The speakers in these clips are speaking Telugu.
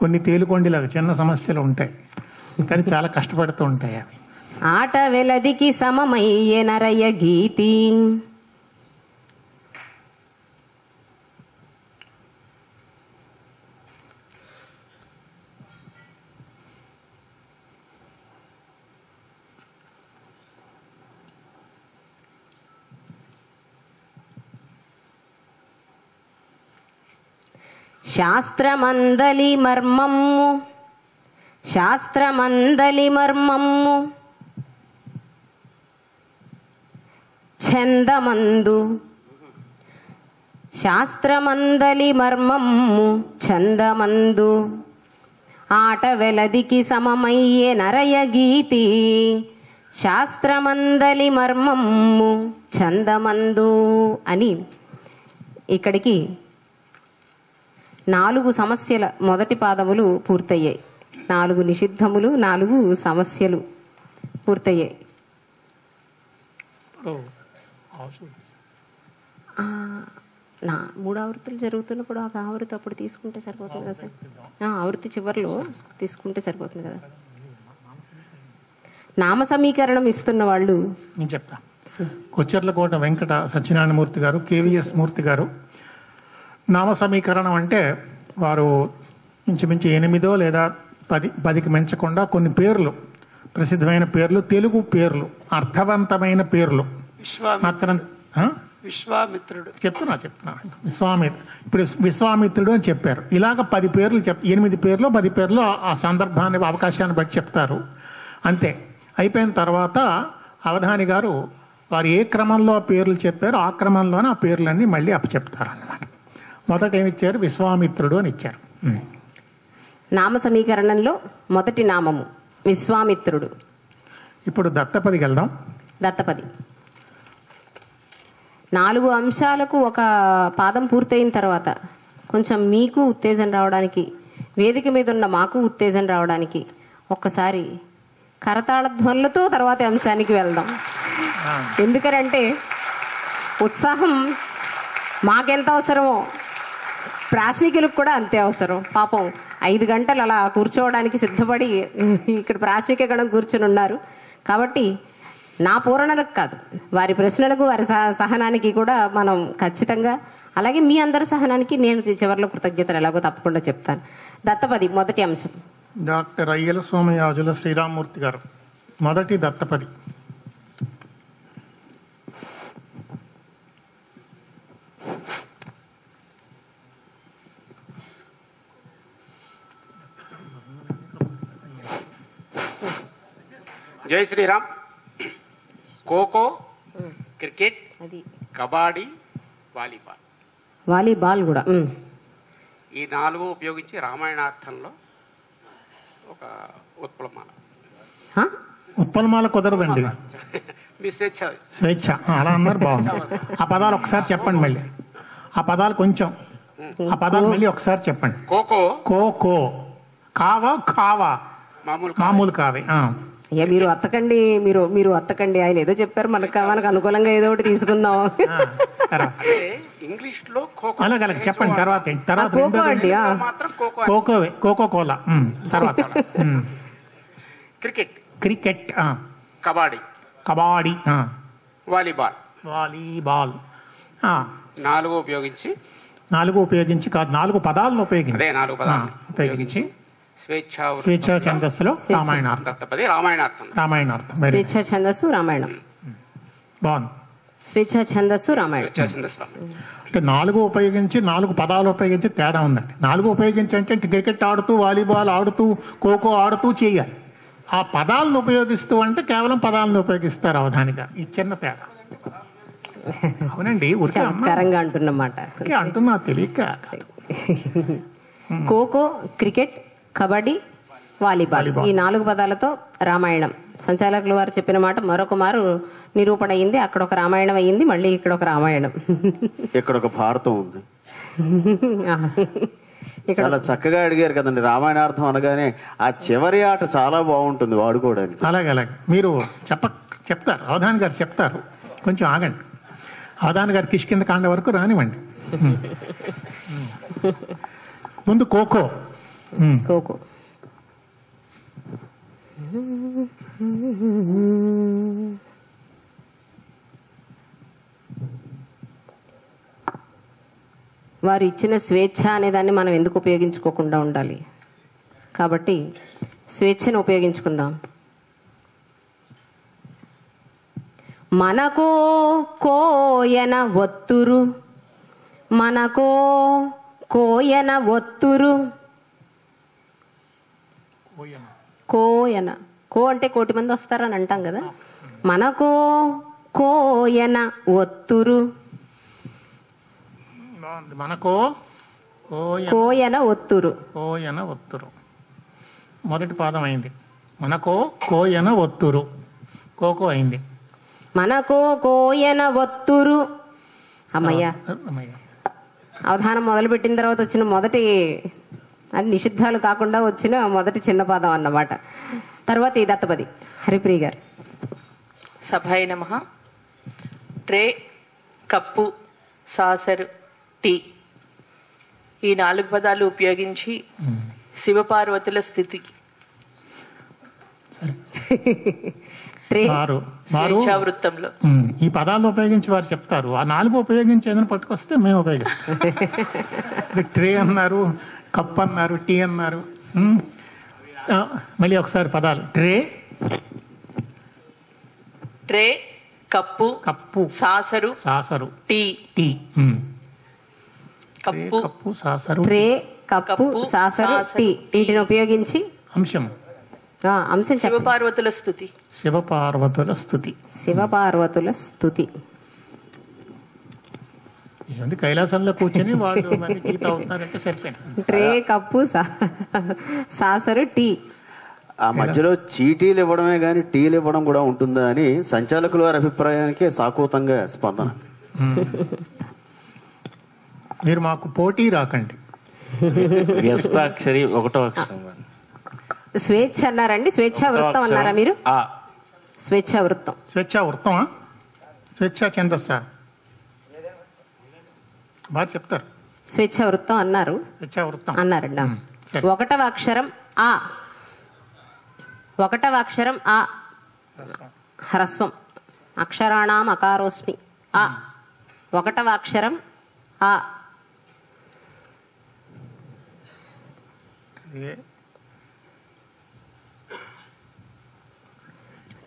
కొన్ని తేలికొండిలాగా చిన్న సమస్యలు ఉంటాయి, కానీ చాలా కష్టపడుతూ ఉంటాయి అవి. ఆట వెలదికి సమమయ్యే నరయ గీతి, శాస్త్రమందలి మర్మమ్ము శాస్త్రమందలి మర్మమ్ము ఛందమందు శాస్త్రమందలి మర్మమ్ము ఛందమందు ఆట వెలదికి సమమయ్యే నరయ గీతి శాస్త్రమందలి మర్మమ్ము ఛందమందు అని ఇక్కడికి 4 సమస్యల మొదటి పాదములు పూర్తయ్యాయి. 4 నిషిద్ధములు, 4 సమస్యలు పూర్తయ్యాయి. నా 3 ఆవృత్తులు జరుగుతున్నప్పుడు ఒక ఆవృత్తి అప్పుడు తీసుకుంటే సరిపోతుంది కదా సార్? ఆవృత్తి చివరిలో తీసుకుంటే సరిపోతుంది కదా. నామ సమీకరణం ఇస్తున్న వాళ్ళు నేను చెప్తా. కొచ్చెర్లకోట వెంకట సత్యనారాయణమూర్తి గారు, కేవీఎస్ మూర్తి గారు. నామ సమీకరణం అంటే వారు ఇంచుమించు 8 లేదా 10కి మించకుండా కొన్ని పేర్లు, ప్రసిద్ధమైన పేర్లు, తెలుగు పేర్లు, అర్థవంతమైన పేర్లు మాత్రం. విశ్వామిత్రుడు చెప్తున్నా ఇప్పుడు విశ్వామిత్రుడు అని చెప్పారు. ఇలాగ 10 పేర్లు 8 పేర్లు 10 పేర్లు ఆ సందర్భాన్ని అవకాశాన్ని బట్టి చెప్తారు. అంతే. అయిపోయిన తర్వాత అవధాని గారు వారు ఏ క్రమంలో పేర్లు చెప్పారో ఆ క్రమంలోనే ఆ పేర్లన్నీ మళ్ళీ అప్పచెప్తారు అన్నమాట. మొదట ఏమిచ్చారు? విశ్వామిత్రుడు అని ఇచ్చారు. నామ సమీకరణంలో మొదటి నామము విశ్వామిత్రుడు. ఇప్పుడు దత్తపదికి వెళ్దాం. దత్తపది 4 అంశాలకు ఒక పాదం పూర్తయిన తర్వాత కొంచెం మీకు ఉత్తేజం రావడానికి, వేదిక మీద ఉన్న మాకు ఉత్తేజం రావడానికి ఒక్కసారి కరతాళ ధ్వనులతో తర్వాత అంశానికి వెళ్దాం. ఎందుకనంటే ఉత్సాహం మాకెంత అవసరమో ప్రాశ్నికులకు కూడా అంతే అవసరం. పాపం 5 గంటలు అలా కూర్చోవడానికి సిద్ధపడి ఇక్కడ ప్రాశ్నిక గణం కూర్చుని ఉన్నారు. కాబట్టి నా పూరణలకు కాదు, వారి ప్రశ్నలకు వారి సహనానికి కూడా మనం ఖచ్చితంగా, అలాగే మీ అందరి సహనానికి నేను చివరిలో కృతజ్ఞతలు ఎలాగో తప్పకుండా చెప్తాను. దత్తపది మొదటి అంశం. డాక్టర్ అయ్యల సోమయాజుల శ్రీరామ్మూర్తి గారు మొదటి దత్తపది. జై శ్రీరామ్. ఖోఖో, క్రికెట్, కబడ్డీ, వాలీబాల్ కూడా ఈ 4 ఉపయోగించి రామాయణార్థంలో ఒక ఉత్పలమాల. ఉత్పలమాల కుదరదండి, మీ స్వేచ్ఛ అలా అన్నారు. బాగుంది. ఆ పదాలు ఒకసారి చెప్పండి మళ్ళీ. ఆ పదాలు కొంచెం, ఆ పదాలు మళ్ళీ ఒకసారి చెప్పండి. ఖోఖో, ఖోఖో, కావా కావా, మామూలు కావే. మీరు అత్తకండి, మీరు అత్తకండి. ఆయన ఏదో చెప్పారు, మనకు అనుకూలంగా ఏదో ఒకటి తీసుకుందాం. ఇంగ్లీష్ లో అలాగే చెప్పండి. తర్వాత ఖోఖో అండి, కోకో కోలా. తర్వాత క్రికెట్, కబడ్డీ, వాలీబాల్. 4 ఉపయోగించి కాదు, 4 పదాలను ఉపయోగించి స్వేచ్ఛా ఛందస్సులో రామాయణార్థం. స్వేచ్ఛా ఛందస్సు రామాయణం. బాగుంది. స్వేచ్ఛా ఛందస్సు రామాయణం అంటే 4 ఉపయోగించి 4 పదాలు ఉపయోగించి తేడా ఉందండి. 4 ఉపయోగించి అంటే క్రికెట్ ఆడుతూ, వాలీబాల్ ఆడుతూ, ఖోఖో ఆడుతూ చేయాలి. ఆ పదాలను ఉపయోగిస్తూ అంటే కేవలం పదాలను ఉపయోగిస్తారు అవధానిగా. ఈ చిన్న తేడా. అవునండి, చమత్కారంగా అంటున్నమాట. అంటున్నా తెలియక. ఖోఖో, క్రికెట్, కబడ్డీ, వాలీబాల్ ఈ 4 పదాలతో రామాయణం. సంచాలకులు వారు చెప్పిన మాట మరొక మారు నిరూపణ అయింది. అక్కడ ఒక రామాయణం అయ్యింది, మళ్ళీ ఇక్కడ ఒక రామాయణం, ఇక్కడ ఒక భారతం ఉంది. చాలా చక్కగా అడిగారు కదండి. రామాయణార్థం అనగానే ఆ చివరి ఆట చాలా బాగుంటుంది వాడుకోవడానికి. అలాగే మీరు చెప్తారు, అవధాని గారు చెప్తారు. కొంచెం ఆగండి. అవధాని గారు కిష్కింద కాండ వరకు రానివ్వండి. ముందు ఖోఖో. కోకో. వారు ఇచ్చిన స్వేచ్ఛ అనే దాన్ని మనం ఎందుకు ఉపయోగించుకోకుండా ఉండాలి? కాబట్టి స్వేచ్ఛను ఉపయోగించుకుందాం. మనకో కోయన ఒత్తురు, మనకో కోయన ఒత్తురు. కోయన, కో అంటే కోటి మంది వస్తారని అంటాం కదా. మనకో కోయన ఒత్తురు, మనకో కోయన ఒత్తురు. కోయన ఒత్తురు మొదటి పాదం అయింది. మనకో కోయన ఒత్తురు, కోకో అయింది. మనకో కోయన ఒత్తురు. అమ్మయ్య, అవధానం మొదలుపెట్టిన తర్వాత వచ్చిన మొదటి, అది నిషిద్ధాలు కాకుండా వచ్చిన మొదటి చిన్న పాదం అన్నమాట. తర్వాత ఈ దత్తపది. హరిప్రియ గారు. సభాయ నమః. ట్రే, కప్పు, సాసరు, టీ ఈ 4 పదాలు ఉపయోగించి శివపార్వతుల స్థితి. స్వేచ్ఛా వృత్తంలో ఈ పదాలు ఉపయోగించి వారు చెప్తారు. ఆ 4 ఉపయోగించి ఏదైనా పట్టుకొస్తే మేము ఉపయోగిస్తాం. ట్రే అన్నారు, కప్ అన్నారు, టీ అన్నారు. మళ్ళీ ఒకసారి పదాలు. Tray, tray, cup, cup, saucer, saucer, tea. Tea. Cup, cup, saucer, tray, cup, saucer, tea. వీటిని ఉపయోగించి అంశం అంశం శివపార్వతుల స్థుతి. శివపార్వతుల స్థుతి. శివపార్వతుల స్థుతి. ఏముంది, కైలాసంలో కూర్చొని వాళ్ళు గీత అవుతున్నారంటే సరిపోయింది. Tray, cup, saucer, tea. ఆ మధ్యలో చీటీలు ఇవ్వడమే గాని టీలు ఇవ్వడం కూడా ఉంటుందా అని సంచాలకుల వారి అభిప్రాయానికి సాకూతంగా స్పందన. మీరు మాకు పోటీ రాకండి. వ్యస్తాక్షరి ఒకటో అక్షరం. స్వేచ్ఛ అన్నారండి. స్వేచ్ఛా వృత్తం అన్నారా మీరు? స్వేచ్ఛా వృత్తం. స్వేచ్ఛా వృత్తమా, స్వేచ్ఛా ఛందస్సా? బాగా చెప్తారు. స్వేచ్ఛా వృత్తం అన్నారు. స్వేచ్ఛా వృత్తం అన్నారండి. 1వ అక్షరం ఆ. 1వ అక్షరం ఆ, హ్రస్వం. అక్షరాణాం అకారోస్మి. ఆ 1వ అక్షరం ఆ.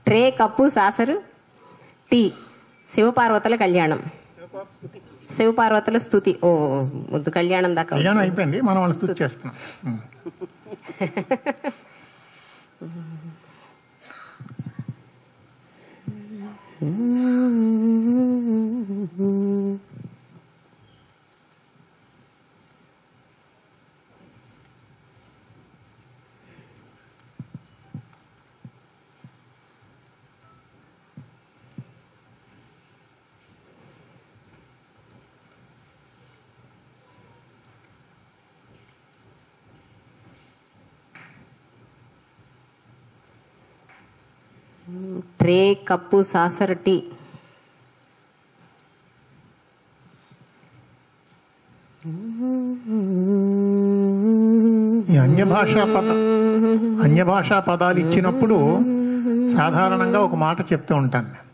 Tray, cup, saucer, tea. శివపార్వతుల కళ్యాణం. శివపార్వతుల స్థుతి. ఓ ముద్దు కళ్యాణం దాకా కళ్యాణం అయిపోయింది, మనం వాళ్ళ స్థుతి చేస్తున్నాం. Tray, cup, saucer, tea. ఈ అన్యభాషా పదాలు ఇచ్చినప్పుడు సాధారణంగా ఒక మాట చెప్తూ ఉంటాను నేను.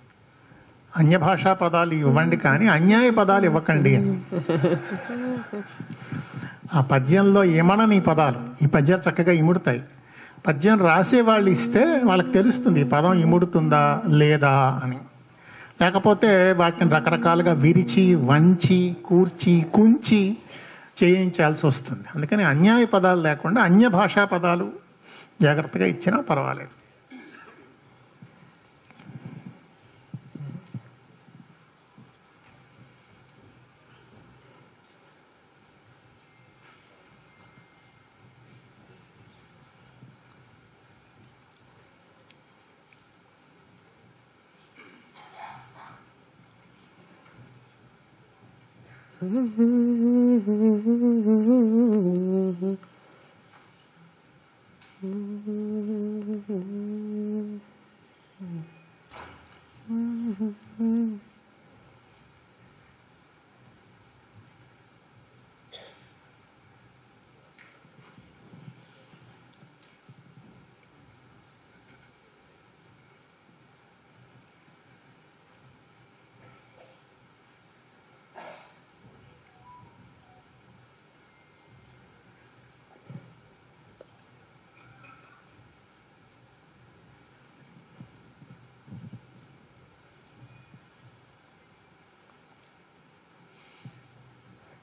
అన్యభాషా పదాలు ఇవ్వండి కానీ అన్యాయ పదాలు ఇవ్వకండి అని. ఆ పద్యంలో ఇమడని పదాలు, ఈ పద్యాలు చక్కగా ఇముడుతాయి. పద్యం రాసే వాళ్ళు ఇస్తే వాళ్ళకి తెలుస్తుంది ఈ పదం ఇముడుతుందా లేదా అని. లేకపోతే వాటిని రకరకాలుగా విరిచి, వంచి, కూర్చి, కుంచి చేయించాల్సి వస్తుంది. అందుకని అన్యాయ పదాలు లేకుండా అన్య భాషా పదాలు జాగ్రత్తగా ఇచ్చినా పర్వాలేదు.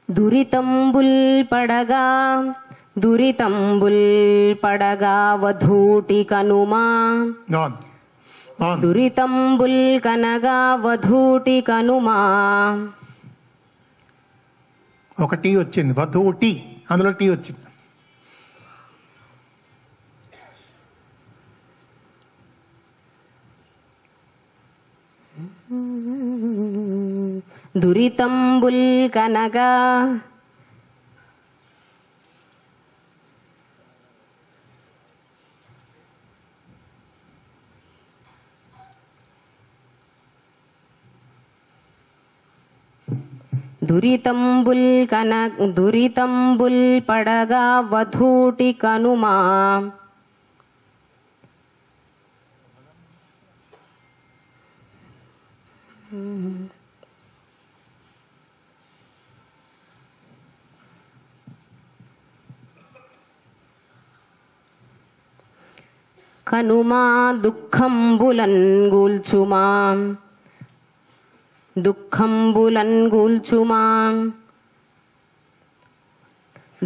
దురితంబుల్ పడగా దురితంబుల్ పడగా వధూటి కనుమా దురితంబుల్ కనగా వధూటి కనుమా. ఒక టీ వచ్చింది, వధూటి, అందులో టీ వచ్చింది. దురితంబుల్ కనగా దురితంబుల్ పడగా వధూటి కనుమా. కనుమా దుఃఖంబులన్ గూల్చుమా దుఃఖంబులన్ గూల్చుమా.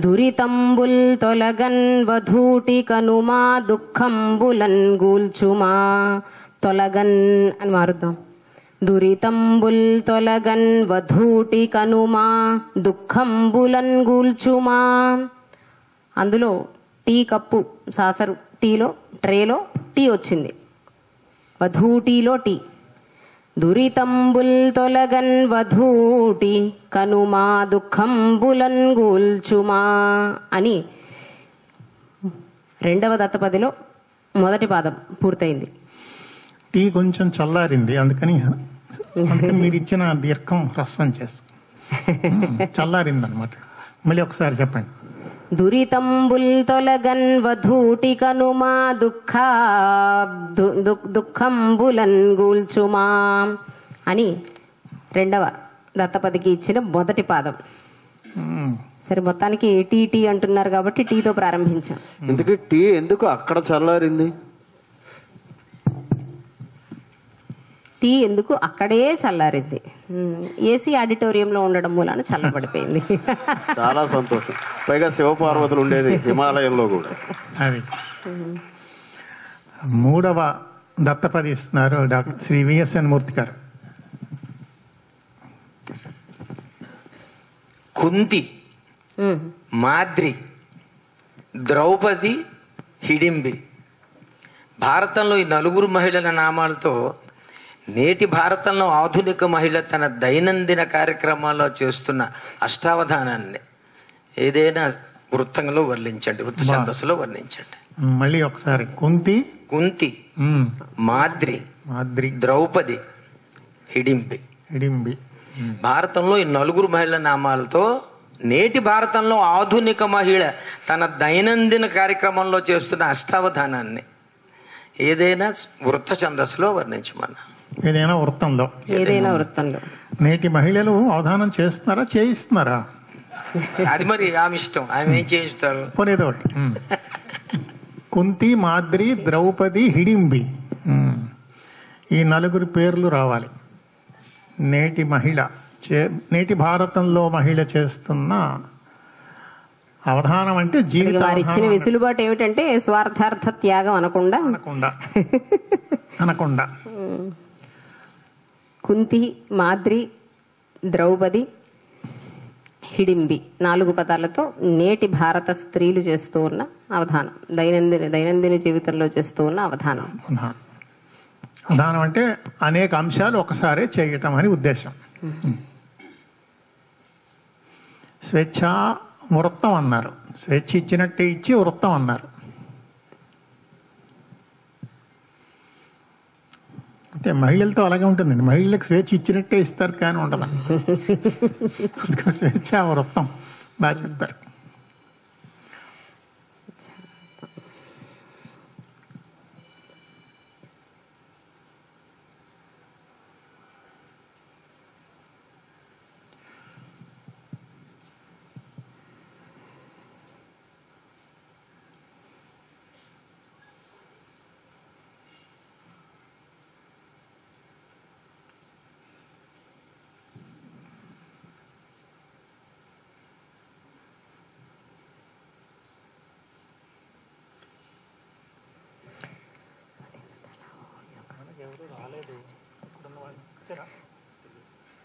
దురితంబుల్ తొలగన్ వధూటి కనుమా దుఃఖంబులన్ గూల్చుమా. తొలగన్ అని మారుద్దాం. దురితంబుల్ తొలగన్ వధూటి కనుమా దుఃఖంబులన్ గూల్చుమా. అందులో టీ కప్పు సాసరు టీలో ట్రేలో టీ వచ్చింది, వధూటిలో టీ. దురితంబుల్ తొలగన్ వధూటి కనుమా దుఃఖంబులన్ గూల్చుమా అని రెండవ దత్తపదిలో మొదటి పాదం పూర్తయింది. టీ కొంచెం చల్లారింది, అందుకని మీరు ఇచ్చిన దీర్ఘం హ్రస్వం చేస్తాం. చల్లారింది అనమాట. మళ్ళీ ఒకసారి చెప్పండి. దురితంబుల్ తొలగన్ వధూటి కనుమా దుఃఖంబులన్ గూల్చుమా అని రెండవ దత్తపదికి ఇచ్చిన మొదటి పాదం. సరే, మొత్తానికి టీ టీ అంటున్నారు కాబట్టి టీతో ప్రారంభించాం. ఎందుకు టీ ఎందుకు అక్కడ చల్లారింది? టీ ఎందుకు అక్కడే చల్లారింది? ఏసీ ఆడిటోరియంలో ఉండడం మూలాన చల్లబడిపోయింది. చాలా సంతోషం. పైగా శివపార్వతులు ఉండేది హిమాలయంలో కూడా. అది మూడవ దత్తపది ఇస్తున్నారు డాక్టర్ శ్రీ విఎస్ఎన్ మూర్తి గారు. కుంతి, మాద్రి, ద్రౌపది, హిడింబి. భారతంలో ఈ నలుగురు మహిళల నామాలతో నేటి భారతంలో ఆధునిక మహిళ తన దైనందిన కార్యక్రమాల్లో చేస్తున్న అష్టావధానాన్ని ఏదైనా వృత్తంలో వర్ణించండి, వృత్త ఛందస్సులో వర్ణించండి. మళ్ళీ ఒకసారి. కుంతి, మాద్రి, ద్రౌపది, హిడింబి. భారతంలో ఈ నలుగురు మహిళల నామాలతో నేటి భారతంలో ఆధునిక మహిళ తన దైనందిన కార్యక్రమంలో చేస్తున్న అష్టావధానాన్ని ఏదైనా వృత్త ఛందస్సులో వర్ణించమన్నా. ఏదైనా వృత్తంలో నేటి మహిళలు అవధానం చేస్తున్నారా, చేయిస్తున్నారా? అది మరి ఆమె ఇష్టం, ఆమె ఏం చేయిస్తారు. పోనేది ఒకటి. కుంతి, మాద్రి, ద్రౌపది, హిడింబి, ఈ నలుగురి పేర్లు రావాలి. నేటి భారతంలో మహిళ చేస్తున్న అవధానం అంటే జీవితం. వారు ఇచ్చిన వెసులుబాటు ఏమిటంటే స్వార్థార్థ త్యాగం అనకుండా కుంతి, మాద్రి, ద్రౌపది, హిడింబి 4 పదాలతో నేటి భారత స్త్రీలు చేస్తూ ఉన్న అవధానం, దైనందిన జీవితంలో చేస్తూ ఉన్న అవధానం. అవధానం అంటే అనేక అంశాలు ఒకసారి చేయటం అని ఉద్దేశం. స్వేచ్ఛ వృత్తం అన్నారు. స్వేచ్ఛ ఇచ్చినట్టే ఇచ్చి వృత్తం అన్నారు. అంటే మహిళలతో అలాగే ఉంటుందండి. మహిళలకు స్వేచ్ఛ ఇచ్చినట్టే ఇస్తారు కానీ ఉండదు. అందుకని స్వేచ్ఛ వృత్తం బాగా చెప్తారు.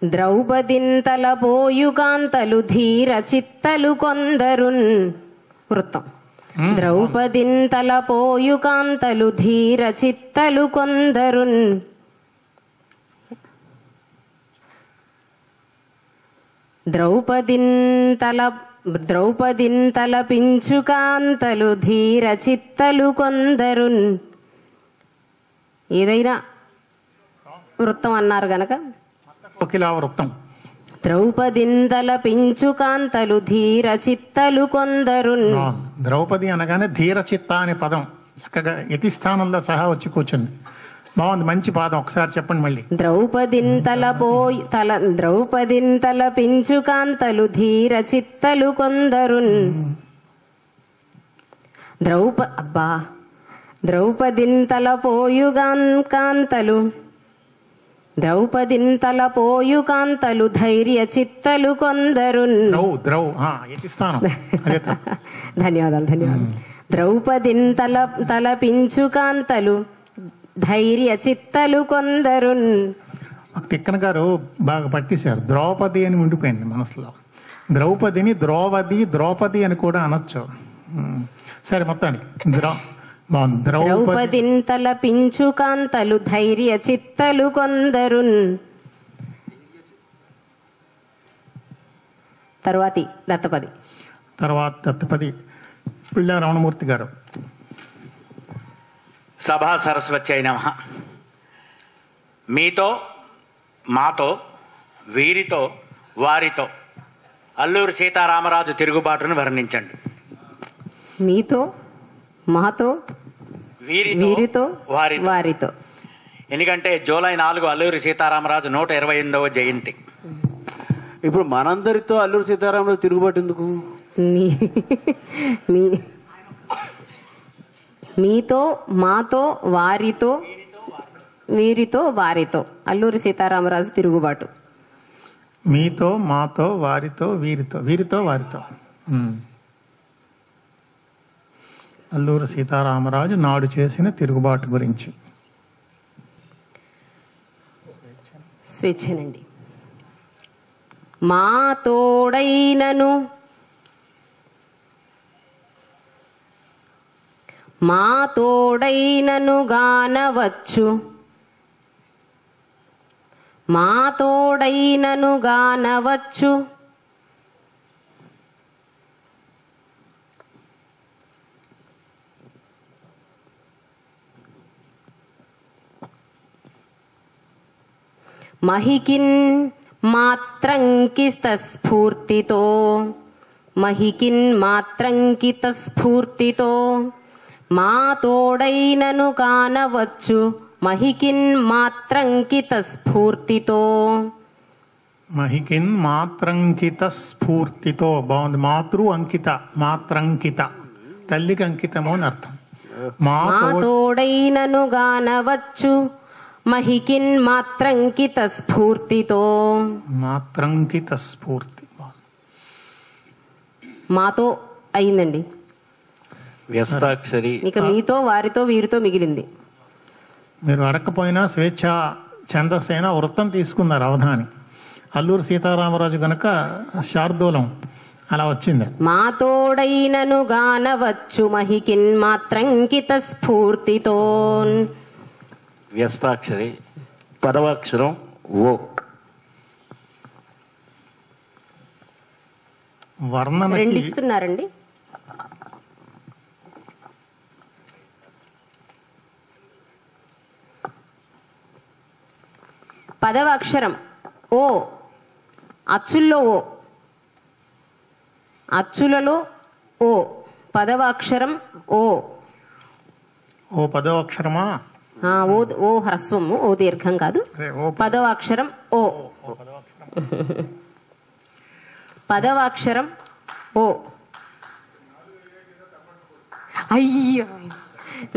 ద్రౌపదింతల పోయుకాంతలు ధీర చిత్తలు కొందరున్. వృత్తం. ద్రౌపదింతల పోయుకాంతలు ధీర చిత్తలు కొందరున్. ద్రౌపదింతల పించుకాంతలు ధీర చిత్తలు కొందరున్. ఏదైనా వృత్తం అన్నారు గనక కోకిలా వృత్తం. ద్రౌపదింతల పించుకాంతలు ధీర చిత్తలు కొందరున్. ద్రౌపది అనగానే ధీర చిత్త అనే పదం చక్కగా యతి స్థానంలో సహా వచ్చి కూర్చుంది. బాగుంది, మంచి పాదం. ఒకసారి చెప్పండి మళ్ళీ. ద్రౌపదింతల పించుకాంతలు ధీర చిత్తలు కొందరున్. ద్రౌపదింతల పోయుకాంతలు ధైర్య చిత్తలు కొందరున్. ధన్యవాదాలు. ద్రౌపదింతల పించుకాంతలు ధైర్య చిత్తలు కొందరున్. తిక్కన గారు బాగా పట్టేశారు. ద్రౌపది అని ఉండిపోయింది మనసులో. ద్రౌపదిని ద్రౌపది అని కూడా అనొచ్చు. సరే, మొత్తానికి ద్రౌపదింతల పించుకాంతలు ధైర్య చిత్తలు కొందరున్. తర్వాత దత్తపది పిళ్ళ రమణమూర్తి గారు. సభా సరస్వతి అయిన మీతో మాతో వీరితో వారితో అల్లూరి సీతారామరాజు తిరుగుబాటును వర్ణించండి. మీతో మాతో వీరితో వారితో. ఎందుకంటే జూలై 4 అల్లూరి సీతారామరాజు 128వ జయంతి. ఇప్పుడు మనందరితో అల్లూరి సీతారామరాజు తిరుగుబాటు ఎందుకు? మీతో మాతో వారితో వీరితో వారితో అల్లూరి సీతారామరాజు తిరుగుబాటు. మీతో మాతో వారితో వీరితో వారితో. అల్లూరి సీతారామరాజు నాడు చేసిన తిరుగుబాటు గురించి. స్వేచ్ఛనండి. మా తోడైనను గానవచ్చు, మా తోడైనను గానవచ్చు, మహికిన్ మాత్రంకిత స్ఫూర్తితో మా తోడైనను కానవచ్చు, మహికిన్ మాత్రంకిత స్ఫూర్తితో. బాగుంది. మాత్రంకిత తల్లికి అంకితము అని అర్థం. మా తోడైనను గానవచ్చు, మహికిన్ మాత్రంకిత స్ఫూర్తితో. మాతో అయిందండి. వ్యస్తాక్షరి. ఇక మీతో వారితో వీరితో మిగిలింది. మీరు అడగకపోయినా స్వేచ్ఛ ఛందస్సైన వృత్తం తీసుకున్నారు అవధాని. అల్లూరి సీతారామరాజు గనక శార్దూలం అలా వచ్చింది. మా తోడైనను గానవచ్చు, మహికిన్ మాత్రంకిత స్ఫూర్తితో. వ్యస్తాక్షరి. పదవాక్షరం ఓ. వర్ణన రెండిస్తున్నారండి. పదవ అక్షరం ఓ. అచ్చుల్లో ఓ. అచ్చులలో ఓ. పదవ అక్షరం ఓ. పదవ అక్షరమా? ఓ హ్రస్వము, ఓ దీర్ఘం కాదు. పదవ అక్షరం ఓ. పదవ అక్షరం ఓ. అయ్యో,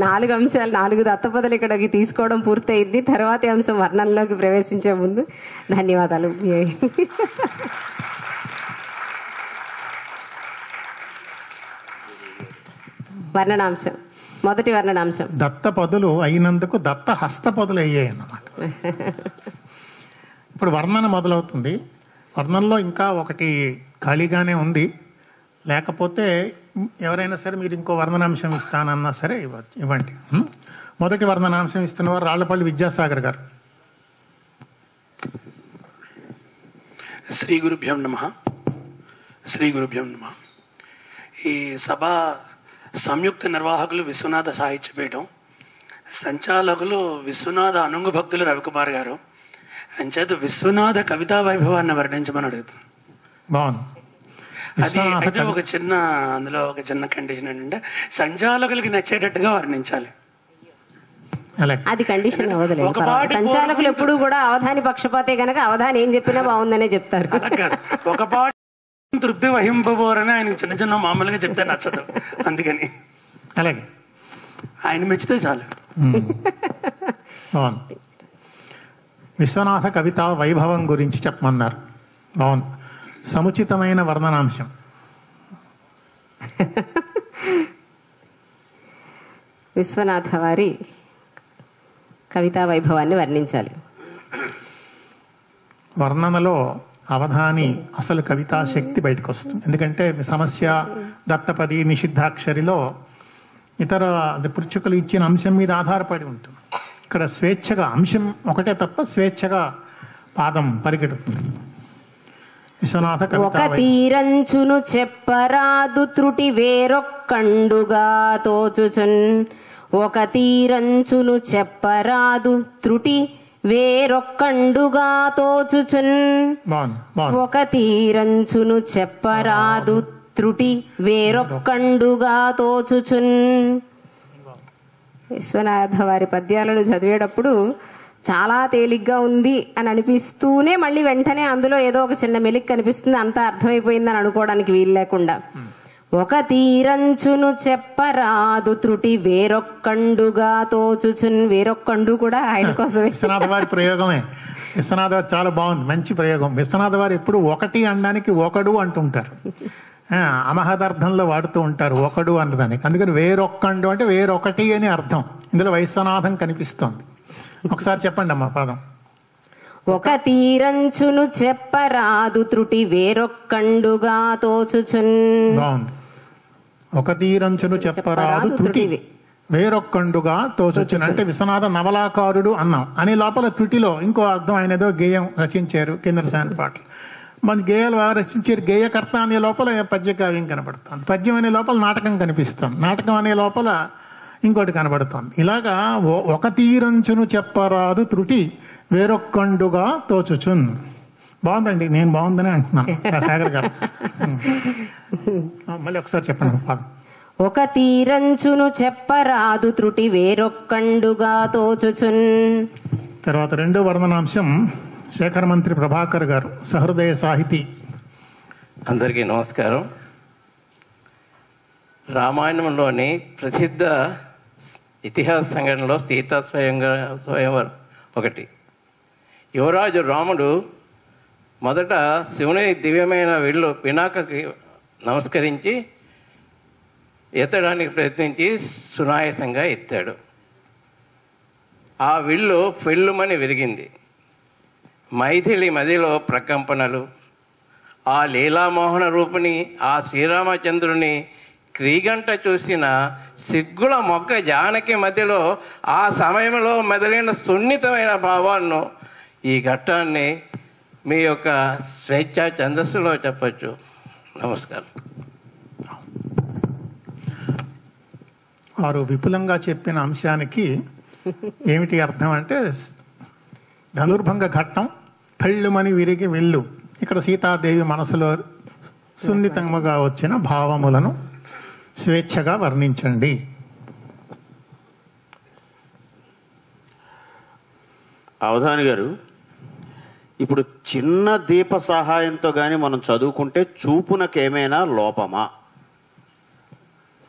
4 అంశాలు, 4 దత్తపదలు ఇక్కడికి తీసుకోవడం పూర్తయింది. తర్వాతి అంశం వర్ణనలోకి ప్రవేశించే ముందు ధన్యవాదాలు. వర్ణనాంశం మొదటి వర్ణనాంశం. దత్త పదులు అయినందుకు దత్త హస్త పదులు అయ్యాయి అన్నమాట. ఇప్పుడు వర్ణన మొదలవుతుంది. వర్ణనలో ఇంకా ఒకటి ఖాళీగానే ఉంది. లేకపోతే ఎవరైనా సరే మీరు ఇంకో వర్ణనాంశం ఇస్తానన్నా సరే ఇవ్వండి. మొదటి వర్ణనాంశం ఇస్తున్నవారు రాళ్లపల్లి విద్యాసాగర్ గారు. శ్రీ గురుభ్యం నమః. శ్రీ గురుభ్యం నమః. ఈ సభ సంయుక్త నిర్వాహకులు విశ్వనాథ సాహిత్యపీఠం, సంచాలకులు విశ్వనాథ అనుంగు భక్తులు రవికుమార్ గారు. అంచేత విశ్వనాథ కవితా వైభవాన్ని వర్ణించమని అడుగుతున్నాను. బాగుంది. అది అయితే అందులో ఒక చిన్న కండిషన్ ఏంటంటే సంచాలకులకి నచ్చేటట్టుగా వర్ణించాలి. అది కండిషన్ అవ్వదులేదు. సంచాలకులు ఎప్పుడు కూడా అవధాని పక్షపాతే గనక అవధాని ఏం చెప్పినా బాగుందనే చెప్తారు. ఒక పాట తృప్తి వహింపబోరని ఆయన చిన్న చిన్న మామూలుగా చెప్తే నచ్చదు. అందుకని అలాగే ఆయన మెచ్చితే చాలు. బాగుంది. విశ్వనాథ కవితా వైభవం గురించి చెప్పమన్నారు. బాగుంది. సముచితమైన వర్ణనాంశం. విశ్వనాథ వారి కవితా వైభవాన్ని వర్ణించాలి. వర్ణనలో అవధాని అసలు కవితా శక్తి బయటకు వస్తుంది. ఎందుకంటే సమస్య, దత్తపది, నిషిద్ధాక్షరిలో ఇతర పురుచుకలు ఇచ్చిన అంశం మీద ఆధారపడి ఉంటుంది. ఇక్కడ స్వేచ్ఛగా అంశం ఒకటే తప్ప స్వేచ్ఛగా పాదం పరిగెడుతుంది. విశ్వనాథ ఒక తీరంచును చెప్పరాదు త్రుటి వేరొక్కండుగా తోచుచున్. ఒక తీరంచును చెప్పరాదు త్రుటి వేరొక్కండుగా తోచుచున్. ఒక తీరంచును చెప్పరాదు త్రుటి వేరొక్కండుగా తోచుచున్. విశ్వనాథ వారి పద్యాలను చదివేటప్పుడు చాలా తేలిగ్గా ఉంది అని అనిపిస్తూనే మళ్ళీ వెంటనే అందులో ఏదో ఒక చిన్న మెలిక్ కనిపిస్తుంది. అంతా అర్థమైపోయిందని అనుకోవడానికి వీలు లేకుండా ఒక తీరంచును చెప్పరాదు త్రుటి వేరొక్కండుగా తోచుచున్. వేరొక్కండు కూడా ఆయన కోసమే. విశ్వనాథ వారి ప్రయోగమే. విశ్వనాథ చాలా బాగుంది, మంచి ప్రయోగం. విశ్వనాథ వారు ఎప్పుడు ఒకటి అనడానికి ఒకడు అంటుంటారు. అమహదార్థంలో వాడుతూ ఉంటారు ఒకడు అన్నదానికి. అందుకని వేరొక్కండు అంటే వేరొకటి అని అర్థం. ఇందులో వైశ్వనాథం కనిపిస్తోంది. ఒకసారి చెప్పండి అమ్మా పాదం. ఒక తీరంచును చెప్పరాదు త్రుటి వేరొక్కండుగా తోచుచున్. బాగుంది. ఒక తీరంచును చెప్పరాదు త్రుటి వేరొక్కండుగా తోచుచున్ అంటే విశ్వనాథ నవలాకారుడు అన్నాం. అనే లోపల త్రుటిలో ఇంకో అర్థం, ఆయన ఏదో గేయం రచించారు, కిన్నెరసాని పాటలు. మంచి గేయాలు రచించారు. గేయకర్త అనే లోపల పద్యకావ్యం కనబడుతుంది. పద్యం అనే లోపల నాటకం కనిపిస్తుంది. నాటకం అనే లోపల ఇంకోటి కనబడుతోంది. ఇలాగా ఒక తీరంచును చెప్పరాదు త్రుటి వేరొక్కండుగా తోచుచున్. బాగుందండి, నేను బాగుందని అంటున్నాను. సాగర్ గారు మళ్ళీ ఒకసారి చెప్పండి. ఒక తీరంచును చెప్పరాదు త్రుటి వేరొక్కండుగా తోచుచున్. తర్వాత రెండో వర్ణనాంశం శేఖర మంత్రి ప్రభాకర్ గారు, సహృదయ సాహితీ. అందరికీ నమస్కారం. రామాయణంలోని ప్రసిద్ధ ఇతిహాస సంఘటనలో సీతా స్వయంవరం ఒకటి. యువరాజు రాముడు మొదట శివుని దివ్యమైన విల్లు పినాకకి నమస్కరించి ఎత్తడానికి ప్రయత్నించి సునాయాసంగా ఎత్తాడు. ఆ విల్లు ఫెల్లుమని విరిగింది. మైథిలి మదిలో ప్రకంపనలు. ఆ లీలామోహన రూపుని, ఆ శ్రీరామచంద్రుని క్రీగంట చూసిన సిగ్గుల మొగ్గ జానకి మధ్యలో ఆ సమయంలో మెదలైన సున్నితమైన భావాలను ఈ ఘట్టాన్ని మీ యొక్క స్వేచ్ఛా ఛందస్సులో చెప్పచ్చు. నమస్కారం. వారు విపులంగా చెప్పిన అంశానికి ఏమిటి అర్థం అంటే, ధనుర్భంగ ఘట్టం, పెళ్ళుమని విరిగి వెళ్ళు. ఇక్కడ సీతాదేవి మనసులో సున్నితంగా వచ్చిన భావములను స్వేచ్ఛగా వర్ణించండి. అవధాని గారు, ఇప్పుడు చిన్న దీప సహాయంతో గాని మనం చదువుకుంటే చూపునకేమైనా లోపమా?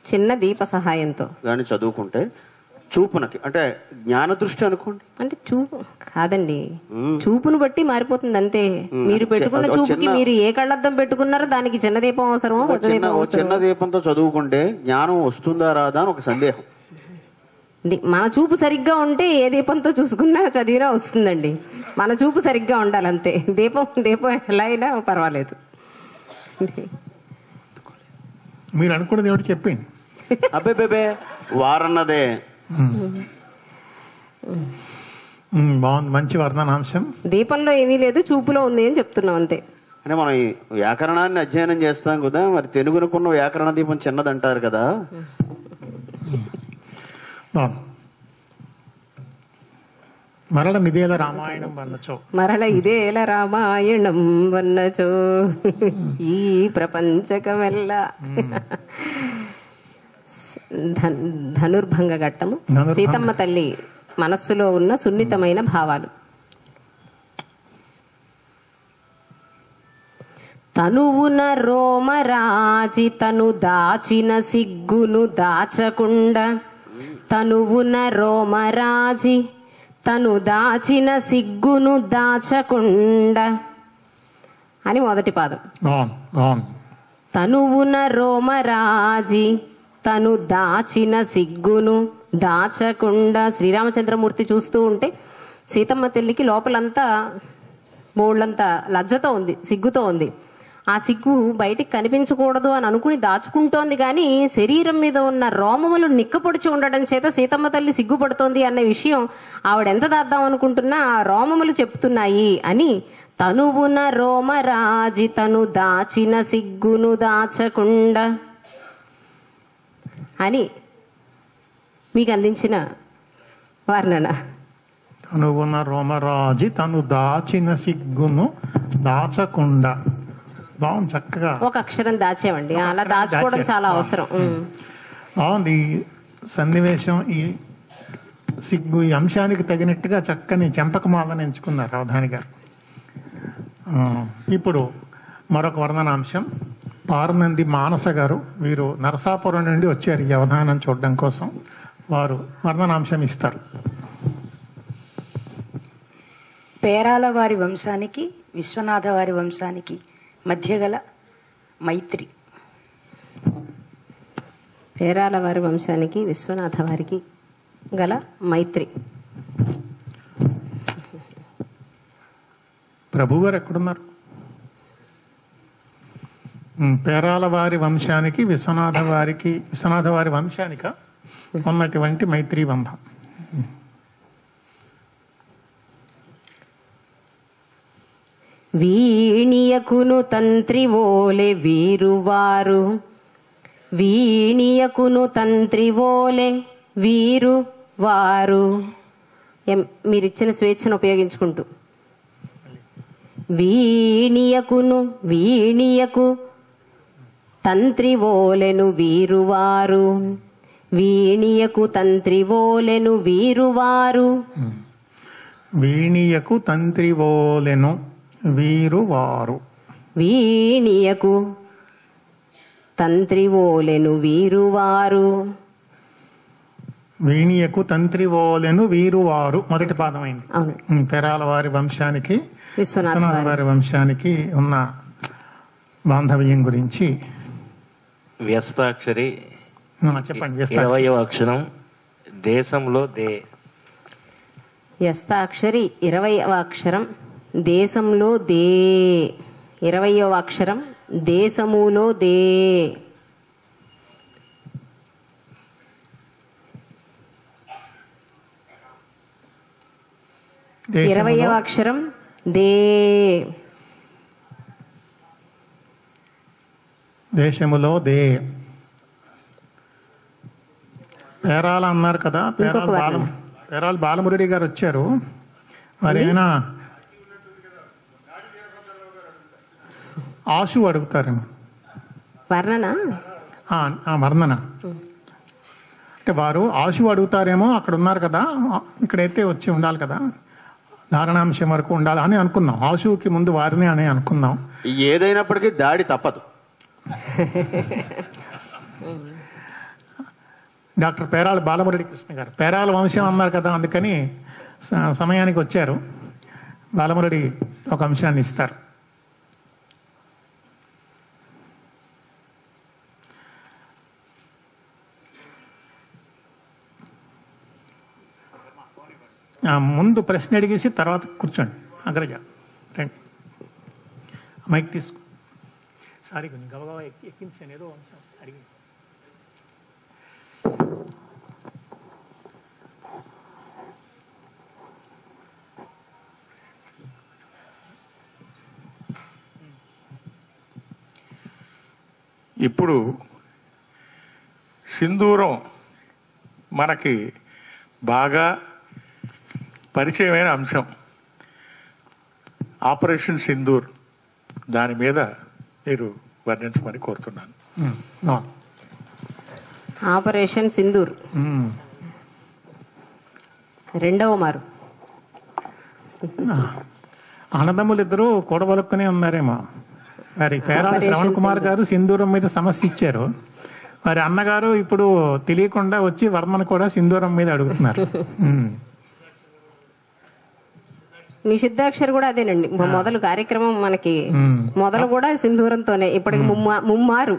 చిన్న దీప సహాయంతో గాని చదువుకుంటే చూపునకి అంటే జ్ఞాన దృష్టి అనుకోండి. అంటే చూపు కాదండి, చూపును బట్టి మారిపోతుంది అంతే. మీరు పెట్టుకున్న చూపుకి మీరు ఏ కళ్ళద్దం పెట్టుకున్నారో దానికి చిన్న దీపం అవసరమో చిన్న దీపంతో చదువుకుంటే జ్ఞానం వస్తుందా రాదా అని ఒక సందేహం. మన చూపు సరిగ్గా ఉంటే ఏ దీపంతో చూసుకున్నా చదివినా వస్తుందండి. మన చూపు సరిగ్గా ఉండాలంతే. దీపం ఎలా అయినా పర్వాలేదు. మీరు అనుకున్నది ఏమిటి చెప్పండి. అబ్బే వారన్నదే బాగుంది, మంచి వర్ణనాంశం. దీపంలో ఏమీ లేదు, చూపులో ఉంది అని చెప్తున్నాం అంతే. అంటే మనం ఈ వ్యాకరణాన్ని అధ్యయనం చేస్తాం కదా, మరి తెలుగునుకున్న వ్యాకరణ దీపం చిన్నదంటారు కదా. మరల ఇదేల రామాయణం వన్నచో, మరల ఇదేల రామాయణం వన్నచో ఈ ప్రపంచకమెల్ల. ధనుర్భంగ ఘట్టము. సీతమ్మ తల్లి మనస్సులో ఉన్న సున్నితమైన భావాలు. తనువున రోమరాజి తను దాచిన సిగ్గును దాచకుండా, తనువున రోమరాజి తను దాచిన సిగ్గును దాచకుండా అని మొదటి పాదం. తనువున రోమరాజి తను దాచిన సిగ్గును దాచకుండా. శ్రీరామచంద్రమూర్తి చూస్తూ ఉంటే సీతమ్మ తల్లికి లోపలంతా బోళ్ళంతా లజ్జతో ఉంది, సిగ్గుతో ఉంది. ఆ సిగ్గు బయటికి కనిపించకూడదు అని అనుకుని దాచుకుంటోంది, కానీ శరీరం మీద ఉన్న రోమములు నిక్కపొడిచి ఉండడం చేత సీతమ్మ తల్లి సిగ్గుపడుతోంది అనే విషయం ఆవిడెంత దాద్దాం అనుకుంటున్నా ఆ రోమములు చెప్తున్నాయి అని. తనువున రోమరాజి తను దాచిన సిగ్గును దాచకుండా అని మీకు అందించిన వర్ణన. తనువున రోమరాజి తను దాచిన సిగ్గును దాచకుండా. బాగుంది, చక్కగా ఒక అక్షరం దాచేవండి. అలా దాచుకోవడం చాలా అవసరం. బాగుంది సన్నివేశం. ఈ సిగ్గు ఈ అంశానికి తగినట్టుగా చక్కని చెంపకమాలను ఎంచుకున్నారు అవధాని గారు. ఇప్పుడు మరొక వర్ణనాంశం. పార్నంది మానస గారు, వీరు నరసాపురం నుండి వచ్చారు ఈ అవధానం చూడడం కోసం. వారు వర్ణనాంశం ఇస్తారు. పేరాల వారి వంశానికి విశ్వనాథ వారి వంశానికి మధ్య గల మైత్రి. పేరాల వారి వంశానికి విశ్వనాథ వారికి గల మైత్రి. ప్రభు గారు ఎక్కడున్నారు? పేరాల వారి వంశానికి విశ్వనాథ వారి వంశానిక ఉన్నటువంటి మైత్రీ బంధం. వీణియకును తంత్రి ఓలే వీరువారు, వీణియకును తంత్రి ఓలే వీరు వారు. మీరిచ్చిన స్వేచ్ఛను ఉపయోగించుకుంటూ వీణియకు తంత్రి ఓలెను వీరువారు, వీణియకు తంత్రి ఓలెను వీరువారు. వీణియకు తంత్రి ఓలెను వీరువారు. వీణియకు తంత్రి ఓలెను వీరువారు. వీణియకు తంత్రి ఓలెను వీరువారు మొదటి పాదమైంది. పేరాల వారి వంశానికి విశ్వనాథ వారి వంశానికి ఉన్న బాంధవ్యం గురించి. వ్యస్తాక్షరి చెప్పండి. 20వ అక్షరం దేశంలో దే. వ్యస్తాక్షరి 20వ అక్షరం దేశంలో దే. 20వ అక్షరం దేశములో దే. ఇరవయవ అక్షరం దే. దేశములో దే. పేరాల అన్నారు కదా, పేరాల బాలమురళి గారు వచ్చారు. వారేమైనా ఆశు అడుగుతారేమో. వర్ణన వర్ణన అంటే వారు ఆశు అడుగుతారేమో. అక్కడ ఉన్నారు కదా, ఇక్కడైతే వచ్చి ఉండాలి కదా, ధారణాంశం వరకు ఉండాలి అని అనుకున్నాం. ఆశువుకి ముందు వారిని అని అనుకున్నాం. ఏదైనప్పటికీ దాడి తప్పదు. డాక్టర్ పేరాల బాలమురళి కృష్ణ గారు పేరాల వంశం అన్నారు కదా, అందుకని సమయానికి వచ్చారు. బాలమురళి ఒక అంశాన్ని ఇస్తారు. ముందు ప్రశ్న అడిగేసి తర్వాత కూర్చోండి. అగ్రజ రండి, మైక్ తీసుకో. సారీ కొంచెం గబగబా ఎక్కించాను, ఏదో అంశం అడిగి. ఇప్పుడు సింధూరం మనకి బాగా పరిచయమైన అంశం. ఆపరేషన్ సింధూర్ దాని మీద మీరు వర్ణించమని కోరుతున్నాను. ఆపరేషన్ సింధూర్ రెండవ మారు. అన్నదమ్ములు ఇద్దరు కూడబలుక్కునే ఉన్నారేమో. వారి పేరాల శ్రవణ్ కుమార్ గారు సింధూరం మీద సమస్య ఇచ్చారు. వారి అన్నగారు ఇప్పుడు తెలియకుండా వచ్చి వర్మను కూడా సింధూరం మీద అడుగుతున్నారు. నిషిద్ధాక్షర్ కూడా అదేనండి. మొదలు కార్యక్రమం మనకి మొదలు కూడా సింధూరంతోనే. ఇప్పటికి ముమ్మారు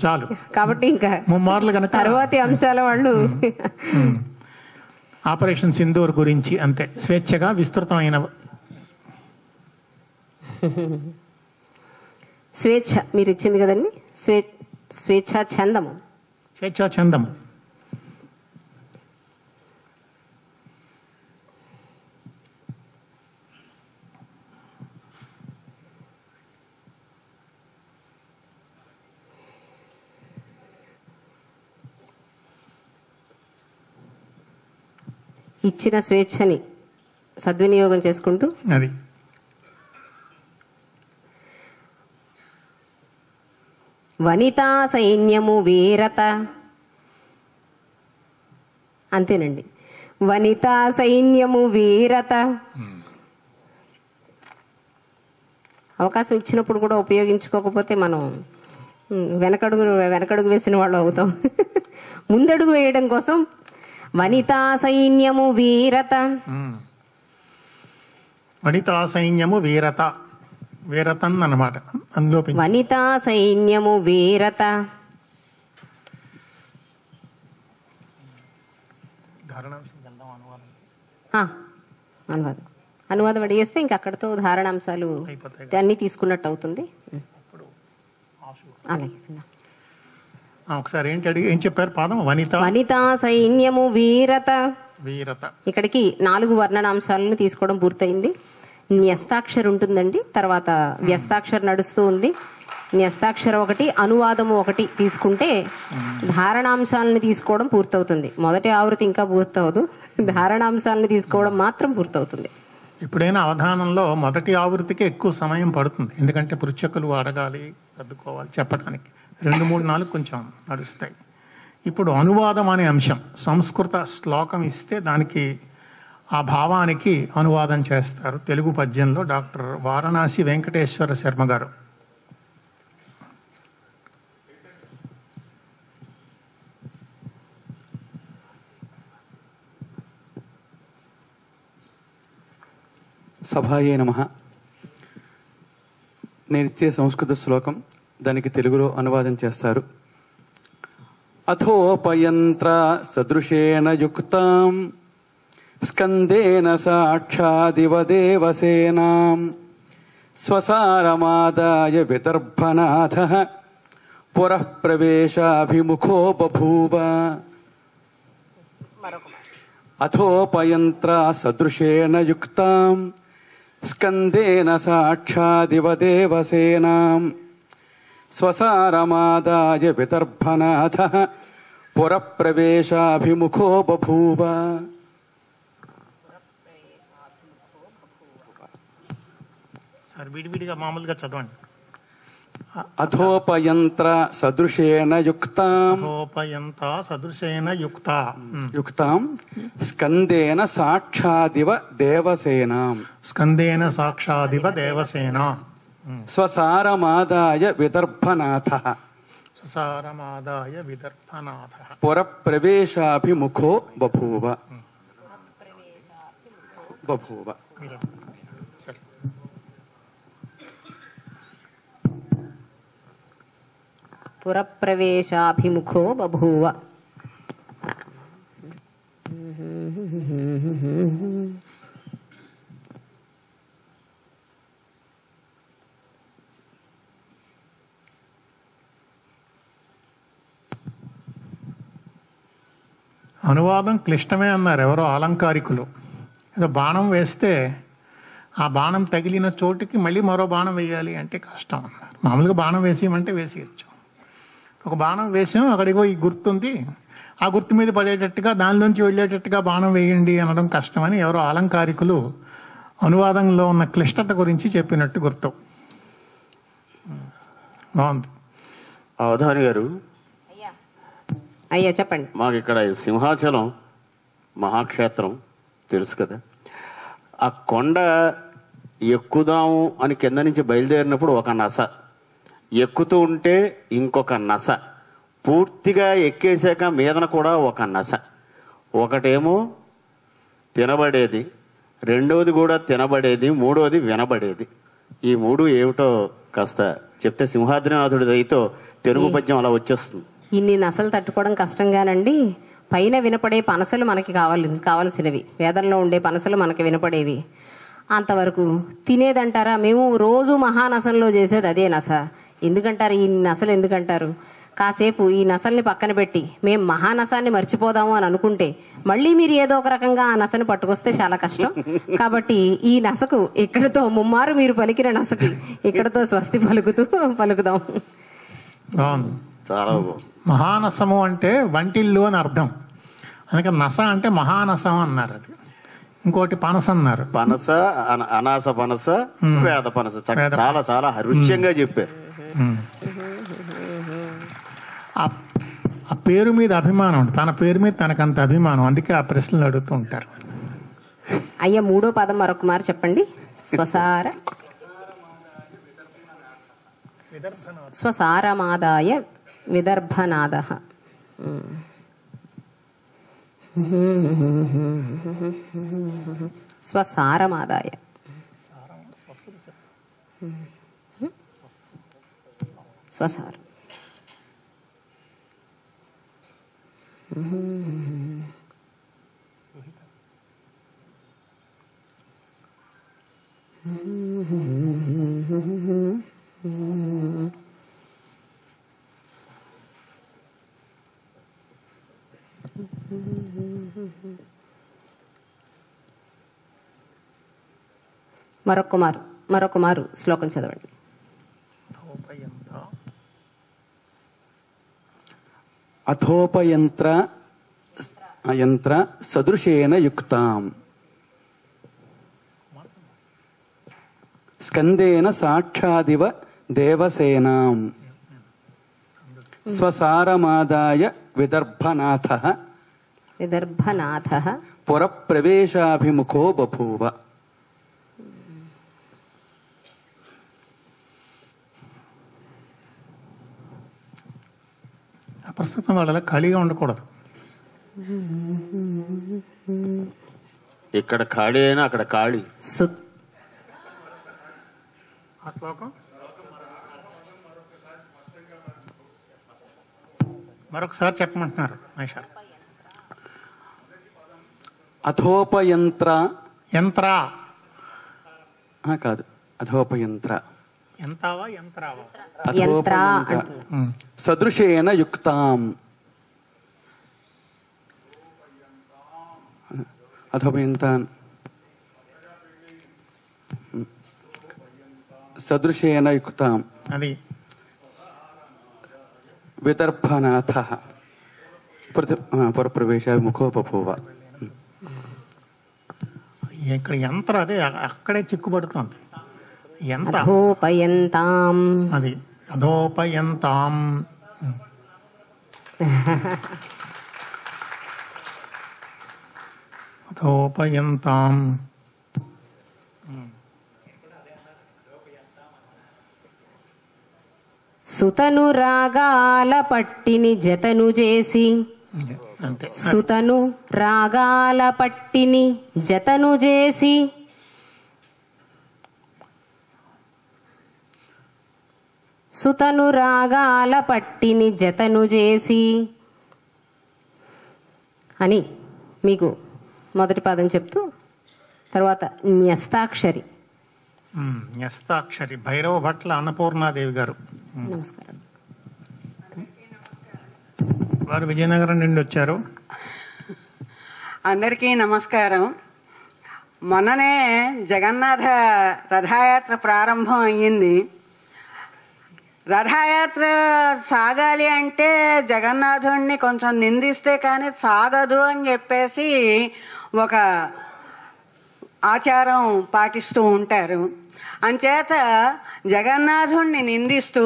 చాలు కాబట్టి ఇంకా ముమ్మార్లు కనుక తర్వాతి అంశాల వాళ్ళు ఆపరేషన్ సింధూర్ గురించి అంతే స్వేచ్ఛగా విస్తృతమైన స్వేచ్ఛ మీరు ఇచ్చింది కదండి. స్వేచ్ఛా ఛందము. స్వేచ్ఛా ఛందము ఇచ్చిన స్వేచ్ఛని సద్వినియోగం చేసుకుంటూ అది వనితా సైన్యము వీరత. అంతేనండి. వనితా సైన్యము వీరత. అవకాశం ఇచ్చినప్పుడు కూడా ఉపయోగించుకోకపోతే మనం వెనకడుగు వేసిన వాళ్ళు అవుతాం. ముందడుగు వేయడం కోసం వనితా సైన్యము వీరత. వనితా సైన్యము వీరత, వీరతన్ అన్నమాట. అందులో వనితా సైన్యము వీరత. అనువాదం అడిగేస్తే ఇంక అక్కడతో ధారణాంశాలు అన్ని తీసుకున్నట్టు అవుతుంది. అలాగే ఒకసారి ఏం చెప్పారు పాదం? వనితా సైన్యము వీరత. వీరత. ఇక్కడికి 4 వర్ణనాంశాలను తీసుకోవడం పూర్తయింది. న్యస్తాక్షర ఉంటుందండి, తర్వాత వ్యస్తాక్షర నడుస్తూ ఉంది. న్యస్తాక్షర 1, అనువాదము 1 తీసుకుంటే ధారణాంశాలను తీసుకోవడం పూర్తవుతుంది. మొదటి ఆవృత్తి ఇంకా పూర్తవదు, ధారణాంశాలను తీసుకోవడం మాత్రం పూర్తవుతుంది. ఎప్పుడైనా అవధానంలో మొదటి ఆవృత్తికి ఎక్కువ సమయం పడుతుంది, ఎందుకంటే పృచ్ఛకులు అడగాలి, సర్దుకోవాలి, చెప్పడానికి 2, 3, 4 కొంచెం నడుస్తాయి. ఇప్పుడు అనువాదం అనే అంశం, సంస్కృత శ్లోకం ఇస్తే దానికి ఆ భావానికి అనువాదం చేస్తారు తెలుగు పద్యంలో డాక్టర్ వారణాసి వెంకటేశ్వర శర్మ గారు. సభాయే నమః. నేనిచ్చే సంస్కృత శ్లోకం దానికి తెలుగులో అనువాదం చేస్తారు. అథోపయంత్ర సదృశేన యుక్తాం స్కందేన సాక్షాదివ దేవసేనాం స్వసారమాదాయ విదర్భనాథః పురః ప్రవేశాభిముఖో బభూవ. అథోపయంత్ర సదృశేన యుక్తాం స్కందేన సాక్షాదివ దేవసేనాం స్వసారమాదాయ విదర్భనాథః పురః ప్రవేశాభిముఖో బభూవ. విడివిడిగా మామూలుగా చదవండి. అథోపయంత్ర సదృశేన యుక్తాం. సదృశేన యుక్తాం స్కందేన సాక్షాదివ దేవసేనాం. స్కందేన సాక్షాదివ దేవసేనా స్వసారమాదాయ విదర్భనాథః. స్వసారమాదాయ విదర్భనాథః పురః ప్రవేశాభిముఖో బభూవ. బభూవ. పురప్రవేశాభిముఖో బభూవ. అనువాదం క్లిష్టమే అన్నారు ఎవరో అలంకారికులు. ఏదో బాణం వేస్తే ఆ బాణం తగిలిన చోటుకి మళ్ళీ మరో బాణం వేయాలి అంటే కష్టం అన్నారు. మామూలుగా బాణం వేసేయమంటే వేసేయచ్చు. ఒక బాణం వేసాం, అక్కడికో ఈ గుర్తుంది, ఆ గుర్తు మీద పడేటట్టుగా దానిలోంచి వెళ్ళేటట్టుగా బాణం వేయండి అనడం కష్టమని ఎవరో అలంకారికులు అనువాదంలో ఉన్న క్లిష్టత గురించి చెప్పినట్టు గుర్తు. బాగుంది. అవధాని గారు, అయ్యా చెప్పండి. మాకు ఇక్కడ సింహాచలం మహాక్షేత్రం తెలుసు కదా, ఆ కొండ ఎక్కుదాము అని కింద నుంచి బయలుదేరినప్పుడు ఒక నస, ఎక్కుతూ ఉంటే ఇంకొక నస, పూర్తిగా ఎక్కేసాక మీదన కూడా ఒక నస. ఒకటేమో తినబడేది, రెండవది కూడా తినబడేది, మూడవది వినబడేది. ఈ మూడు ఏమిటో కాస్త చెప్తే సింహాద్రినాథుడి దయతో తెలుగు పద్యం అలా వచ్చేస్తుంది. ఇన్ని నసలు తట్టుకోవడం కష్టంగానండి. పైన వినపడే పనసలు మనకి కావలసినవి, వేదంలో ఉండే పనసలు మనకి వినపడేవి. అంతవరకు తినేదంటారా? మేము రోజు మహానసంలో చేసేది అదే నస. ఎందుకంటారు ఈ నసలు? ఎందుకంటారు? కాసేపు ఈ నసల్ని పక్కన పెట్టి మేము మహానసాన్ని మర్చిపోదాము అని అనుకుంటే మళ్ళీ మీరు ఏదో ఒక రకంగా ఆ నసని పట్టుకొస్తే చాలా కష్టం. కాబట్టి ఈ నసకు ఇక్కడితో ముమ్మారు మీరు పలికిన నసకి ఇక్కడతో స్వస్తి పలుకుదాం. చాలా మహానసము అంటే వంటిల్లు అని అర్థం. అందుకే నస అంటే మహానసం అన్నారు. అది ఇంకోటి పనస అన్నారు. పనస, అనాస పనస, వేద పనస. చాలా చాలా రుచ్యంగా చెప్పారు. ఆ పేరు మీద అభిమానం, తన పేరు మీద తనకంత అభిమానం, అందుకే ఆ ప్రశ్నలు అడుగుతూ ఉంటారు. అయ్యా మూడో పదం మరొక మారు చెప్పండి. స్వసారమాదాయ విదర్భనాద. స్వసారమాదాయ స్వసారం. మరొక మారు శ్లోకం చదవండి. అథోపయంత్ర సదృశేన యుక్తాం స్కందేన సాక్షాదివ దేవసేనాం స్వసారమాదాయ విదర్భనాథః పురప్రవేశాభిముఖో బభూవ. ప్రస్తుతం వాళ్ళ ఖాళీగా ఉండకూడదు. ఇక్కడ ఖాళీ అయినా అక్కడ ఖాళీ. మరొకసారి చెప్పమంటున్నారు. అథోపయంత్ర కాదు, అథోపయంత్ర సదృశేన యుక్తాం. అథోపయంతాన్ సదృశేన యుక్తాం అది విదర్భనాథః పురప్రవేశాభిముఖో బభూవ. ఇక్కడ యంత్ర అదే అక్కడే చిక్కుపడుతుంది. అధోపయంతాం అది అధోపయంతాం. అధోపయంతాం. సుతను రాగాల పట్టిని జతను చేసి, సుతను రాగాల పట్టిని జతను చేసి, సుతను రాగాల పట్టిని జతను చేసి అని మీకు మొదటి పదం చెప్తూ తర్వాత న్యస్తాక్షరి. న్యస్తాక్షరి భైరవ భట్ల అన్నపూర్ణాదేవి గారు. నమస్కారం. వారు విజయనగరం నుండి వచ్చారు. అందరికీ నమస్కారం. మొన్ననే జగన్నాథ రథయాత్ర ప్రారంభం అయ్యింది. రథయాత్ర సాగాలి అంటే జగన్నాథుడిని కొంచెం నిందిస్తే కానీ సాగదు అని చెప్పేసి ఒక ఆచారం పాటిస్తూ ఉంటారు. అంచేత జగన్నాథుడిని నిందిస్తూ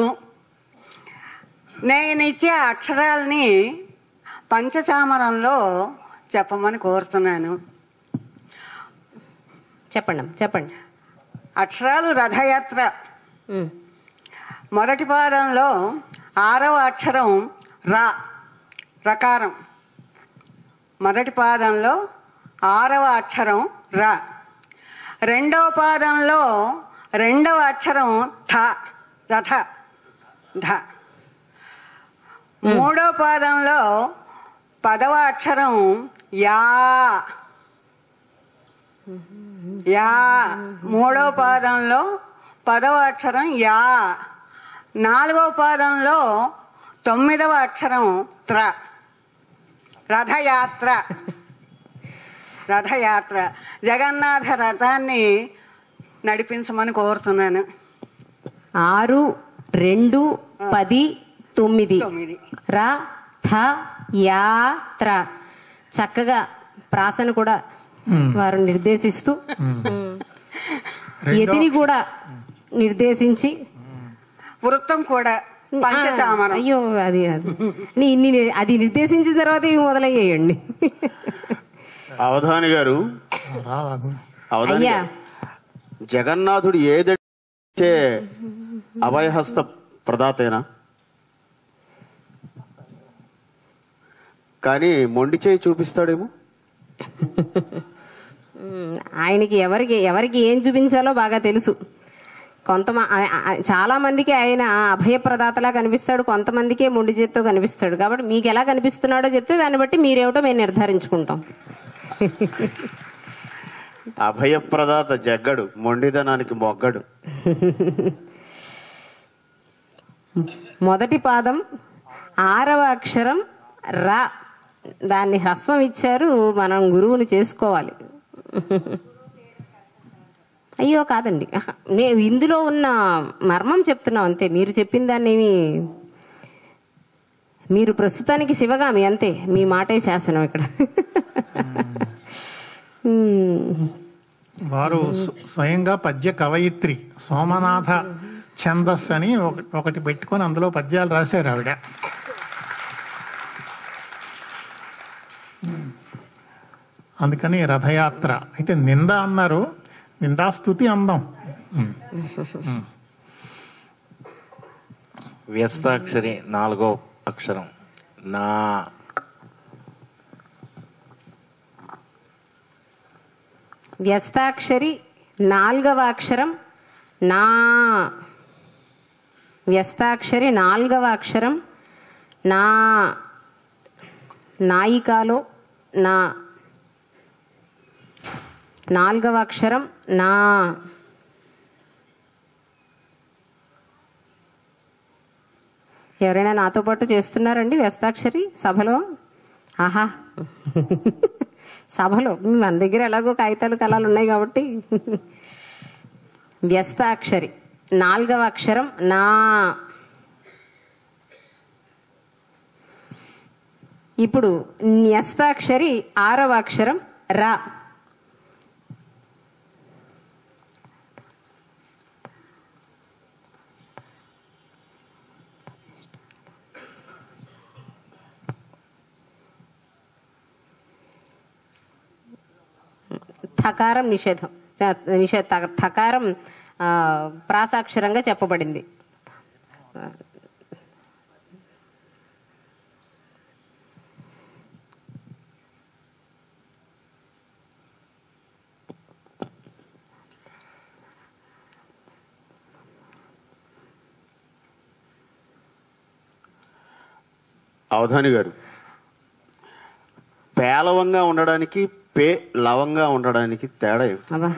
నేనిచ్చే అక్షరాల్ని పంచచామరంలో చెప్పమని కోరుతున్నాను. చెప్పండి. అక్షరాలు రథయాత్ర. మొదటి పాదంలో 6వ అక్షరం రా, రకారం. మొదటి పాదంలో 6వ అక్షరం రా. రెండవ పాదంలో 2వ అక్షరం థ, రథ, ధ. మూడవ పాదంలో 10వ అక్షరం యా, యా. మూడవ పాదంలో 10వ అక్షరం యా. 4వ పాదంలో 9వ అక్షరం త్ర. రథయాత్ర. రథయాత్ర జగన్నాథ రథాన్ని నడిపించమని కోరుతున్నాను. 6, 2, 10, 9 రథయాత్ర. చక్కగా ప్రాసను కూడా వారు నిర్దేశిస్తూ యతిని కూడా నిర్దేశించి వృత్తం కూడా పంచచామరం. అయ్యో అది అది నిర్దేశించిన తర్వాత ఇవి మొదలయ్యాయండి. అవధాని గారు, జగన్నాథుడు ఏదంటే అభయహస్త ప్రదాతేనా? కానీ మొండి చేయి చూపిస్తాడేమో. ఆయనకి ఎవరికి ఏం చూపించాలో బాగా తెలుసు. చాలా మందికి ఆయన అభయప్రదాతలా కనిపిస్తాడు, కొంతమందికే మొండి చేత్తో కనిపిస్తాడు. కాబట్టి మీకు ఎలా కనిపిస్తున్నాడో చెప్తే దాన్ని బట్టి మీరేమిటో మేము నిర్ధారించుకుంటాం. అభయప్రదాత జగ్గడు, మొండిదనానికి మొగ్గడు. మొదటి పాదం 6వ అక్షరం రా. దాన్ని హ్రస్వం ఇచ్చారు. మనం గురువుని చేసుకోవాలి. అయ్యో కాదండి, నేను ఇందులో ఉన్న మర్మం చెప్తున్నాం అంతే. మీరు చెప్పిన దాన్ని మీరు ప్రస్తుతానికి శివగామి అంతే. మీ మాటే శాసనం ఇక్కడ. వారు స్వయంగా పద్య కవయిత్రి. సోమనాథ ఛందస్ అని ఒకటి పెట్టుకొని అందులో పద్యాలు రాశారు ఆవిడ. అందుకని రథయాత్ర. అయితే నింద అన్నారు, నిందాస్తుతి అందాం. వ్యస్తాక్షరి 4వ అక్షరం నా. వ్యస్తాక్షరి 4వ అక్షరం నా. వ్యస్తాక్షరి 4వ అక్షరం నా. నాయికాలో నా. 4వ అక్షరం నా. ఎవరైనా నాతో పాటు చేస్తున్నారండి వ్యస్తాక్షరి సభలో? ఆహా, సభలో మన దగ్గర ఎలాగో కాగితాలు కళాలు ఉన్నాయి కాబట్టి. వ్యస్తాక్షరి 4వ అక్షరం నా. ఇప్పుడు న్యస్తాక్షరి 6వ అక్షరం రా. థకారం నిషేధం. థకారం ప్రాసాక్షరంగా చెప్పబడింది. అవధాని గారు, పేలవంగా ఉండడానికి పే లవంగా ఉండడానికి తేడా ఏమిటి? అబ్బా,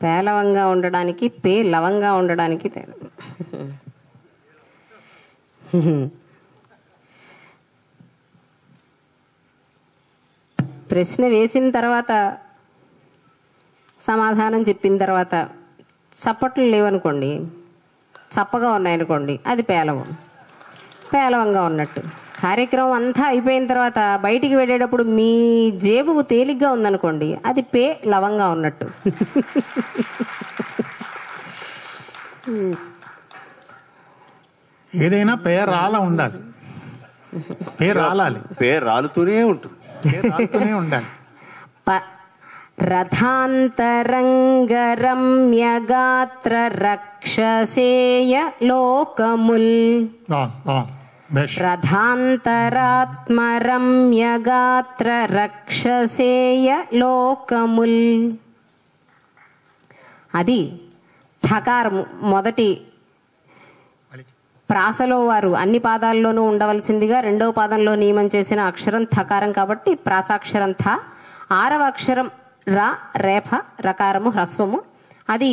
పేలవంగా ఉండడానికి పే లవంగా ఉండడానికి తేడా. ప్రశ్న వేసిన తర్వాత సమాధానం చెప్పిన తర్వాత చప్పట్లు లేవనుకోండి, చప్పగా ఉన్నాయనుకోండి, అది పేలవంగా ఉన్నట్టు. కార్యక్రమం అంతా అయిపోయిన తర్వాత బయటికి వెళ్ళేటప్పుడు మీ జేబు తేలిగ్గా ఉందనుకోండి, అది లవంగా ఉన్నట్టు. ఏదైనా పేరాల ఉండాలి, పేరాలాలి, పేరాలుతూనే ఉంటుంది, పేరాలుతూనే ఉండాలి. రథాంతరంగరమ్యగాత్ర రక్షసేయ లోకముల్. రథాంతరాత్మరమ్యగాత్ర రక్షసేయ లోకముల్. అది థకారము. మొదటి ప్రాసలో వారు అన్ని పాదాల్లోనూ ఉండవలసిందిగా రెండవ పాదంలో నియమం చేసిన అక్షరం థకారం కాబట్టి ప్రాసాక్షరం థ. 6వ అక్షరం రా, రేఫ, రకారము, హ్రస్వము. అది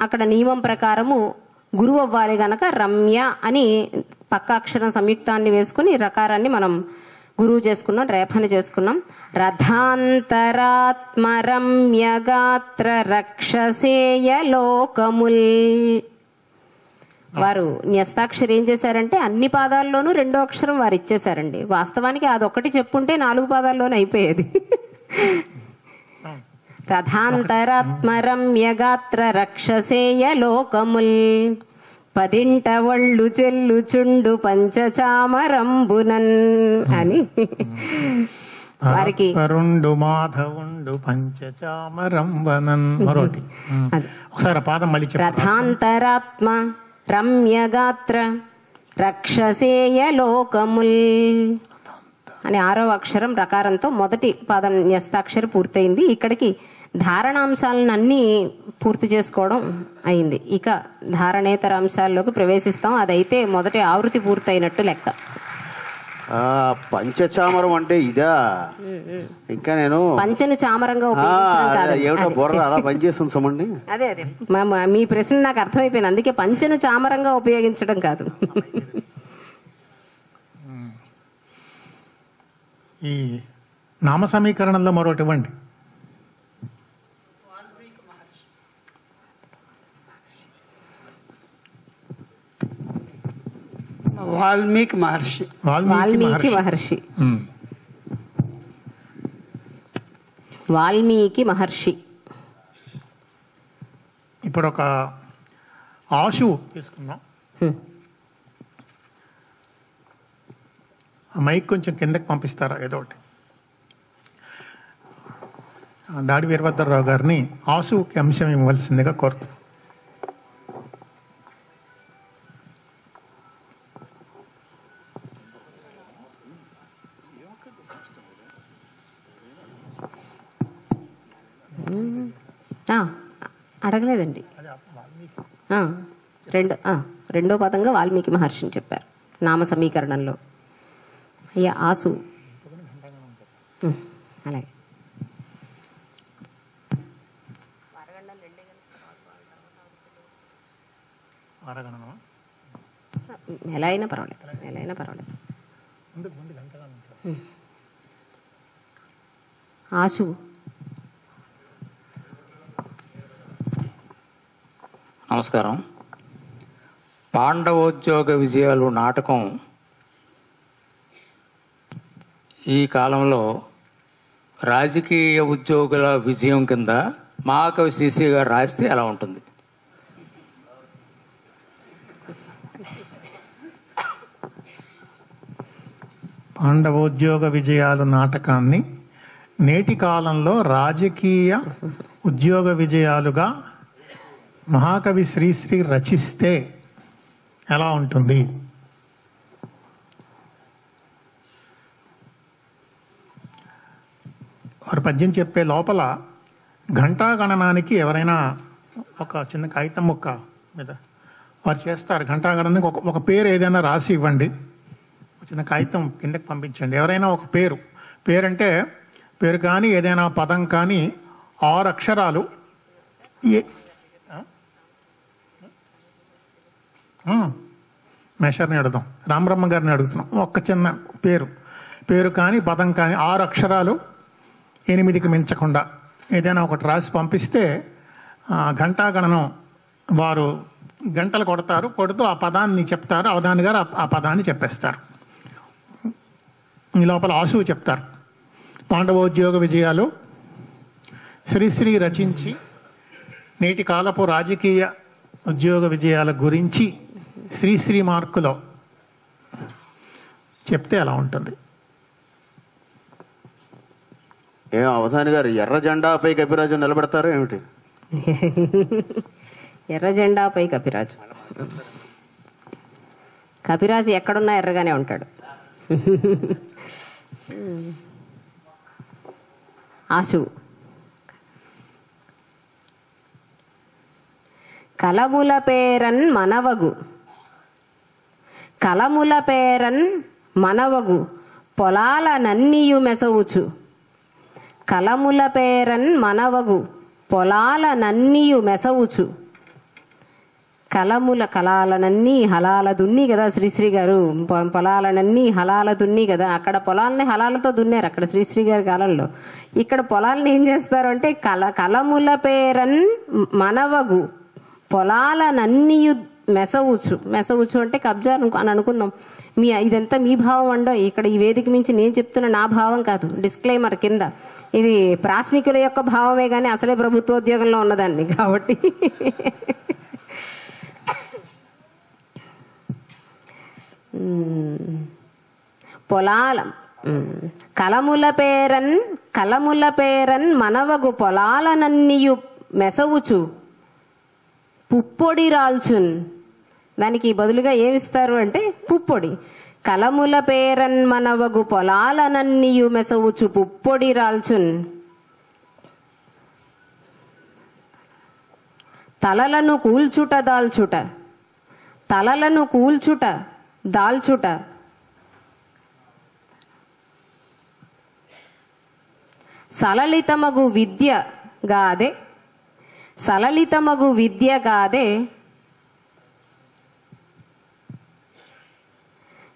అక్కడ నియమం ప్రకారము గురువు అవ్వాలి గనక రమ్య అని పక్క అక్షరం సంయుక్తాన్ని వేసుకుని రకారాన్ని మనం గురువు చేసుకున్నాం, రేఫని చేసుకున్నాం. రథాంతరాత్మరమ్యగాత్ర రక్షసేయ లోకముల్. వారు న్యస్తాక్షరి ఏం చేశారంటే అన్ని పాదాల్లోనూ రెండో అక్షరం వారు ఇచ్చేశారండి. వాస్తవానికి అదొక్కటి చెప్పుంటే 4 పాదాల్లోనే అయిపోయేది. రథాంతరాత్మరమ్యగాత్ర రక్షసేయ లోకముల్. 10 ఒళ్ళు చెల్లుచుండు పంచచామరంబునన్ అని వారికి పరుండు మాధవుండు పంచచామరంబనన్. మరోటి ఒకసారి పాదం మళ్ళీ చెప్పండి. రథాంతరాత్మ రమ్యగాత్ర రక్షసేయ లోకముల్ అని 6వ అక్షరం రకారంతో మొదటి పాదం న్యస్తాక్షరి పూర్తయింది. ఇక్కడికి ధారణాంశాలను అన్ని పూర్తి చేసుకోవడం అయింది. ఇక ధారణేతర అంశాల్లోకి ప్రవేశిస్తాం. అదైతే మొదటి ఆవృత్తి పూర్తయినట్టు లెక్క. పంచచామరం అంటే ఇదా? ఇంకా నేను పంచను చామరంగా ఉపయోగించడం కాదు. ఏమిటో బుర్ర అలా పనిచేస్తుంది సమండి. అదే మీ ప్రశ్న నాకు అర్థమైపోయింది. అందుకే పంచను చామరంగా ఉపయోగించడం కాదు. ఈ నామ సమీకరణంలో మరొకటి ఇవ్వండి. వాల్మీకి మహర్షి. వాల్మీకి మహర్షి. వాల్మీకి మహర్షి. ఇప్పుడు ఒక ఆశు తీసుకుందాం. మైక్ కొంచెం కిందకి పంపిస్తారా? ఏదో ఒకటి. దాడి వీరభద్రరావు గారిని ఆశుకి అంశం ఇవ్వవలసిందిగా కోరుతున్నాం. అడగలేదండి. రెండో పదంగా వాల్మీకి మహర్షిని చెప్పారు నామ సమీకరణంలో. అయ్యా ఆసు. అలాగే ఎలా అయినా పర్వాలేదు. ఆశు. నమస్కారం. పాండవోద్యోగ విజయాలు నాటకం ఈ కాలంలో రాజకీయ ఉద్యోగుల విజయం కింద మహాకవి శ్రీశ్రీ గారు రాస్తే ఎలా ఉంటుంది? పాండవోద్యోగ విజయాలు నాటకాన్ని నేటి కాలంలో రాజకీయ ఉద్యోగ విజయాలుగా మహాకవి శ్రీశ్రీ రచిస్తే ఎలా ఉంటుంది? వారు పద్యం చెప్పే లోపల ఘంటాగణనానికి ఎవరైనా ఒక చిన్న కాగితం ముక్క మీద వారు చేస్తారు. ఘంటాగణనానికి ఒక పేరు ఏదైనా రాసి ఇవ్వండి. చిన్న కాగితం కిందకి పంపించండి. ఎవరైనా ఒక పేరు అంటే పేరు కానీ ఏదైనా పదం కానీ 6 అక్షరాలు మేషర్ని అడుగుదాం, రామబ్రహ్మ గారిని అడుగుతున్నాం. ఒక్క చిన్న పేరు కానీ పదం కానీ 6 అక్షరాలు 8కి మించకుండా ఏదైనా ఒకటి రాసి పంపిస్తే ఘంటాగణనం వారు గంటలు కొడతారు, కొడుతూ ఆ పదాన్ని చెప్తారు, అవధాని గారు ఆ పదాన్ని చెప్పేస్తారు. ఈ లోపల ఆశువు చెప్తారు. పాండవోద్యోగ విజయాలు శ్రీశ్రీ రచించి నేటి కాలపు రాజకీయ ఉద్యోగ విజయాల గురించి శ్రీశ్రీ మార్కులో చెప్తే అలా ఉంటుంది. ఏం అవధాని గారు ఎర్ర జెండాపై కపిరాజు నిలబెడతారు ఏమిటి? ఎర్ర జెండాపై కపిరాజు. కపిరాజు ఎక్కడున్నా ఎర్రగానే ఉంటాడు. ఆశు కలముల పేరన్ మనవగు, కలముల పేరన్ మనవగు పొలాల నన్నియు మెసవుచు, కలముల పేరన్ మనవగు పొలాల నన్నియు మెసవుచు. కలాలనన్నీ హలాల దున్ని కదా శ్రీశ్రీ గారు, పొలాలనన్నీ హలాల దున్ని కదా. అక్కడ పొలాలని హలాలతో దున్నారు అక్కడ శ్రీశ్రీ గారి కాలంలో. ఇక్కడ పొలాలను ఏం చేస్తారు అంటే కలముల పేరన్ మనవగు పొలాలనన్నీయు మెసవుచు అంటే కబ్జా అని అనుకుందాం. ఇదంతా మీ భావం అండో, ఇక్కడ ఈ వేదిక మించి నేను చెప్తున్న నా భావం కాదు. డిస్క్లైమర్ కింద, ఇది ప్రాశ్నికుల యొక్క భావమే కానీ అసలే ప్రభుత్వోద్యోగంలో ఉన్నదాన్ని కాబట్టి. కలముల పేరన్ మనవగు పొలాలనన్నీయు మెసవుచు పుప్పొడి రాల్చున్. దానికి బదులుగా ఏమిస్తారు అంటే పుప్పొడి. కలముల పేరన్ మనవగు పొలాలనన్నీయు మెసవుచు పుప్పొడి రాల్చున్. తలలను కూల్చుట దాల్చుట, తలలను కూల్చుట దాల్చుట. సలలితమగు విద్య గాదే, సలలితమగు విద్య గాదే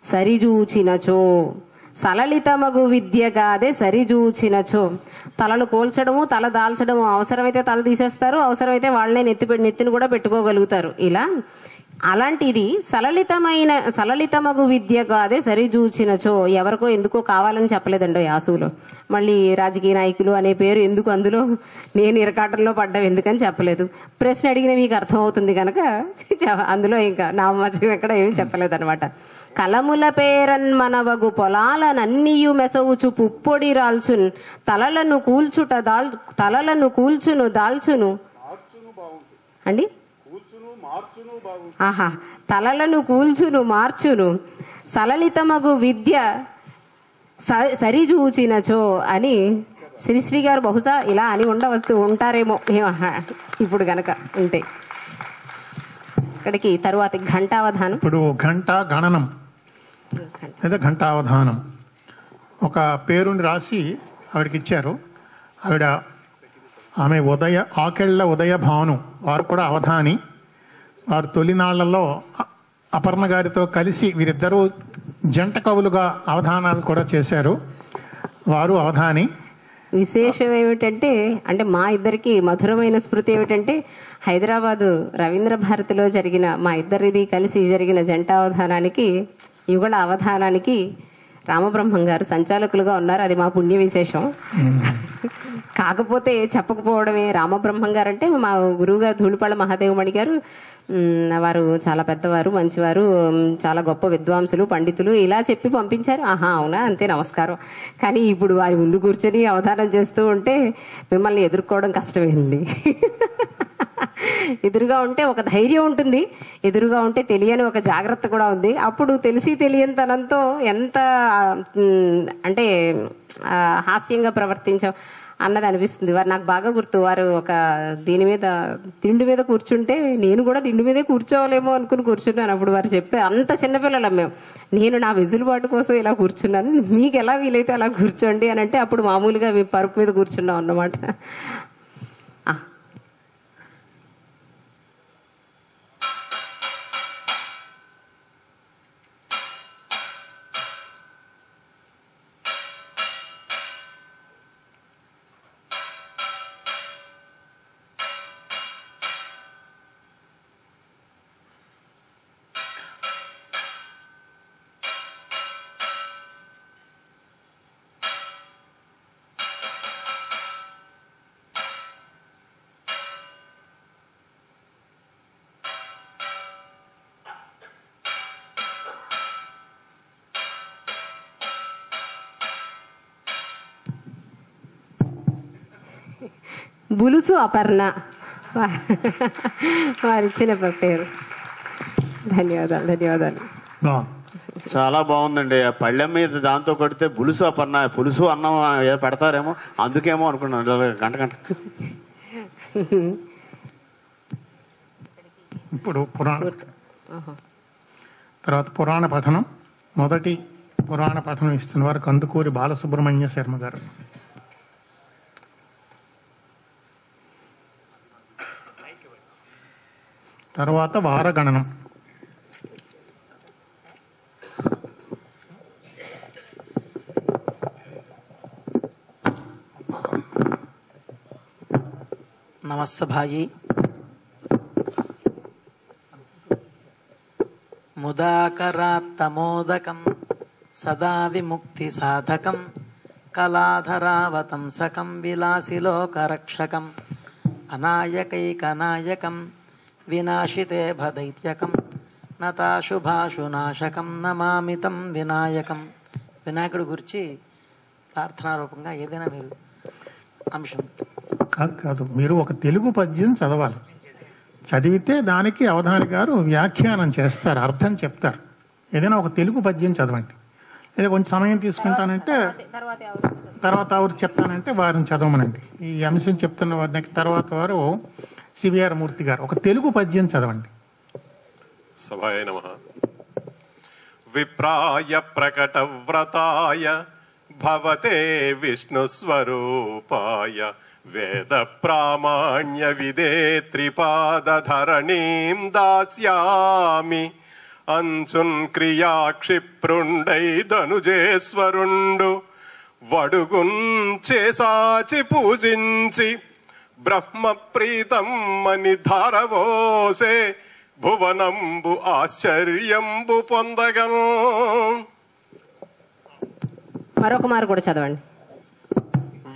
సరిజూచినచో, సలలితమగు విద్య గాదే సరిజూచినచో. తలలు కోల్చడము, తల దాల్చడము, అవసరమైతే తల తీసేస్తారు, అవసరమైతే వాళ్ళనే నెత్తిని కూడా పెట్టుకోగలుగుతారు. ఇలా అలాంటిది సలలితమగు విద్య కాదే సరిజూచినచో. ఎవరికో ఎందుకో కావాలని చెప్పలేదండో యాసులో. మళ్ళీ రాజకీయ నాయకులు అనే పేరు ఎందుకు అందులో, నేను ఇరకాటంలో పడ్డం ఎందుకని చెప్పలేదు. ప్రశ్న అడిగిన మీకు అర్థమవుతుంది కనుక అందులో ఇంకా నా మధ్య ఎక్కడ ఏమి చెప్పలేదన్నమాట. కలముల పేరన్ మనవగు పొలాలనన్నీయు మెసవుచు పుప్పొడి రాల్చున్. తలలను కూల్చును దాల్చును అండి. ఆహా, తలలను కూల్చును మార్చును సలలితమగు విద్య సరిజూచినచో అని శ్రీశ్రీ గారు బహుశా ఇలా అని ఉంటారేమో ఇప్పుడు గనక ఉంటే. ఇక్కడికి తరువాత ఘంటావధానం. ఇప్పుడు ఘంటా గణనం లేదా ఘంటావధానం ఒక పేరుని రాసి ఆవిడకి ఇచ్చారు. ఆమె ఆకెళ్ల ఉదయ భాను, వారు కూడా అవధాని. వారు తొలినాళ్లలో అపర్ణ గారితో కలిసి వీరిద్దరూ జంట కవులుగా అవధానాలు కూడా చేశారు. వారు అవధాని. విశేషం ఏమిటంటే, అంటే మా ఇద్దరికి మధురమైన స్మృతి ఏమిటంటే, హైదరాబాదు రవీంద్ర భారతిలో జరిగిన మా ఇద్దరిది కలిసి జరిగిన జంట అవధానానికి, యుగళ అవధానానికి రామబ్రహ్మం గారు సంచాలకులుగా ఉన్నారు. అది మా పుణ్య విశేషం. కాకపోతే చెప్పకపోవడమే. రామబ్రహ్మం గారు అంటే మా గురువు గారు ధూళిపాళ మహాదేవమణి గారు. వారు చాలా పెద్దవారు, మంచివారు, చాలా గొప్ప విద్వాంసులు, పండితులు. ఇలా చెప్పి పంపించారు. ఆహా అవునా, అంతే, నమస్కారం. కానీ ఇప్పుడు వారి ముందు కూర్చొని అవధానం చేస్తూ ఉంటే మిమ్మల్ని ఎదుర్కోవడం కష్టమైంది. ఎదురుగా ఉంటే ఒక ధైర్యం ఉంటుంది, ఎదురుగా ఉంటే తెలియని ఒక జాగ్రత్త కూడా ఉంది. అప్పుడు తెలిసి తెలియనితనంతో ఎంత అంటే హాస్యంగా ప్రవర్తించాం అన్నది అనిపిస్తుంది. వారు నాకు బాగా గుర్తు. వారు ఒక తిండి మీద కూర్చుంటే నేను కూడా తిండి మీదే కూర్చోవాలేమో అనుకుని కూర్చున్నాను. అప్పుడు వారు చెప్పే, అంత చిన్నపిల్లలం మేము, నేను నా వెసులుబాటు కోసం ఇలా కూర్చున్నాను, మీకు ఎలా వీలైతే అలా కూర్చోండి అని అంటే అప్పుడు మామూలుగా పరుపు మీద కూర్చున్నాం అన్నమాట. బులుసు అపర్ణ వారిచ్చిన పేరు. ధన్యవాదాలు, ధన్యవాదాలు. చాలా బాగుందండి. ఆ పళ్ళెం మీద దాంతో కొడితే పులుసు అపర్ణ, పులుసు అన్నం ఏదో పెడతారేమో అందుకేమో అనుకున్నాను గంట గంట. ఇప్పుడు తర్వాత పురాణ పఠనం. మొదటి పురాణ పఠనం ఇస్తున్న వారు కందుకూరి బాలసుబ్రహ్మణ్య శర్మ గారు. తర్వాత వారగణనం. నమస్సభాయి. ముదాకరాత్తమోదకం సదా విముక్తి సాధకం కళాధరావతంసకం విలాసిలోకరక్షకం అనాయకైకనాయకం వినాశితే భదైత్యకం నతాశుభాశునాశకం నమామితం వినాయకం. వినాయకుడి గురించి ప్రార్థనారూపంగా ఏదైనా మీరు అంశం. కాదు, మీరు ఒక తెలుగు పద్యం చదవాలి. చదివితే దానికి అవధాని గారు వ్యాఖ్యానం చేస్తారు, అర్థం చెప్తారు. ఏదైనా ఒక తెలుగు పద్యం చదవండి. లేదా కొంచెం సమయం తీసుకుంటానంటే తర్వాత ఎవరు చెప్తానంటే వారిని చదవమనండి. ఈ అంశం చెప్తున్న వారికి తర్వాత వారు సివిఆర్ మూర్తి గారు ఒక తెలుగు పద్యం చదవండి. సభాయ నమః. విప్రాయ ప్రకట వ్రతాయ భవతే విష్ణు స్వరూపాయ వేద ప్రామాణ్య విదేత్రిపాదధరణీం దాస్యామి అంచున్ క్రియాక్షిప్రుండై ధనుజేశ్వరుండు వడుగున్ చేసాచి పూజించి బ్రహ్మ ప్రీతం మని ధారవోసే భువనంబు ఆశ్చర్యంబు పొందగను. మరొక మారు కూడా చదవండి.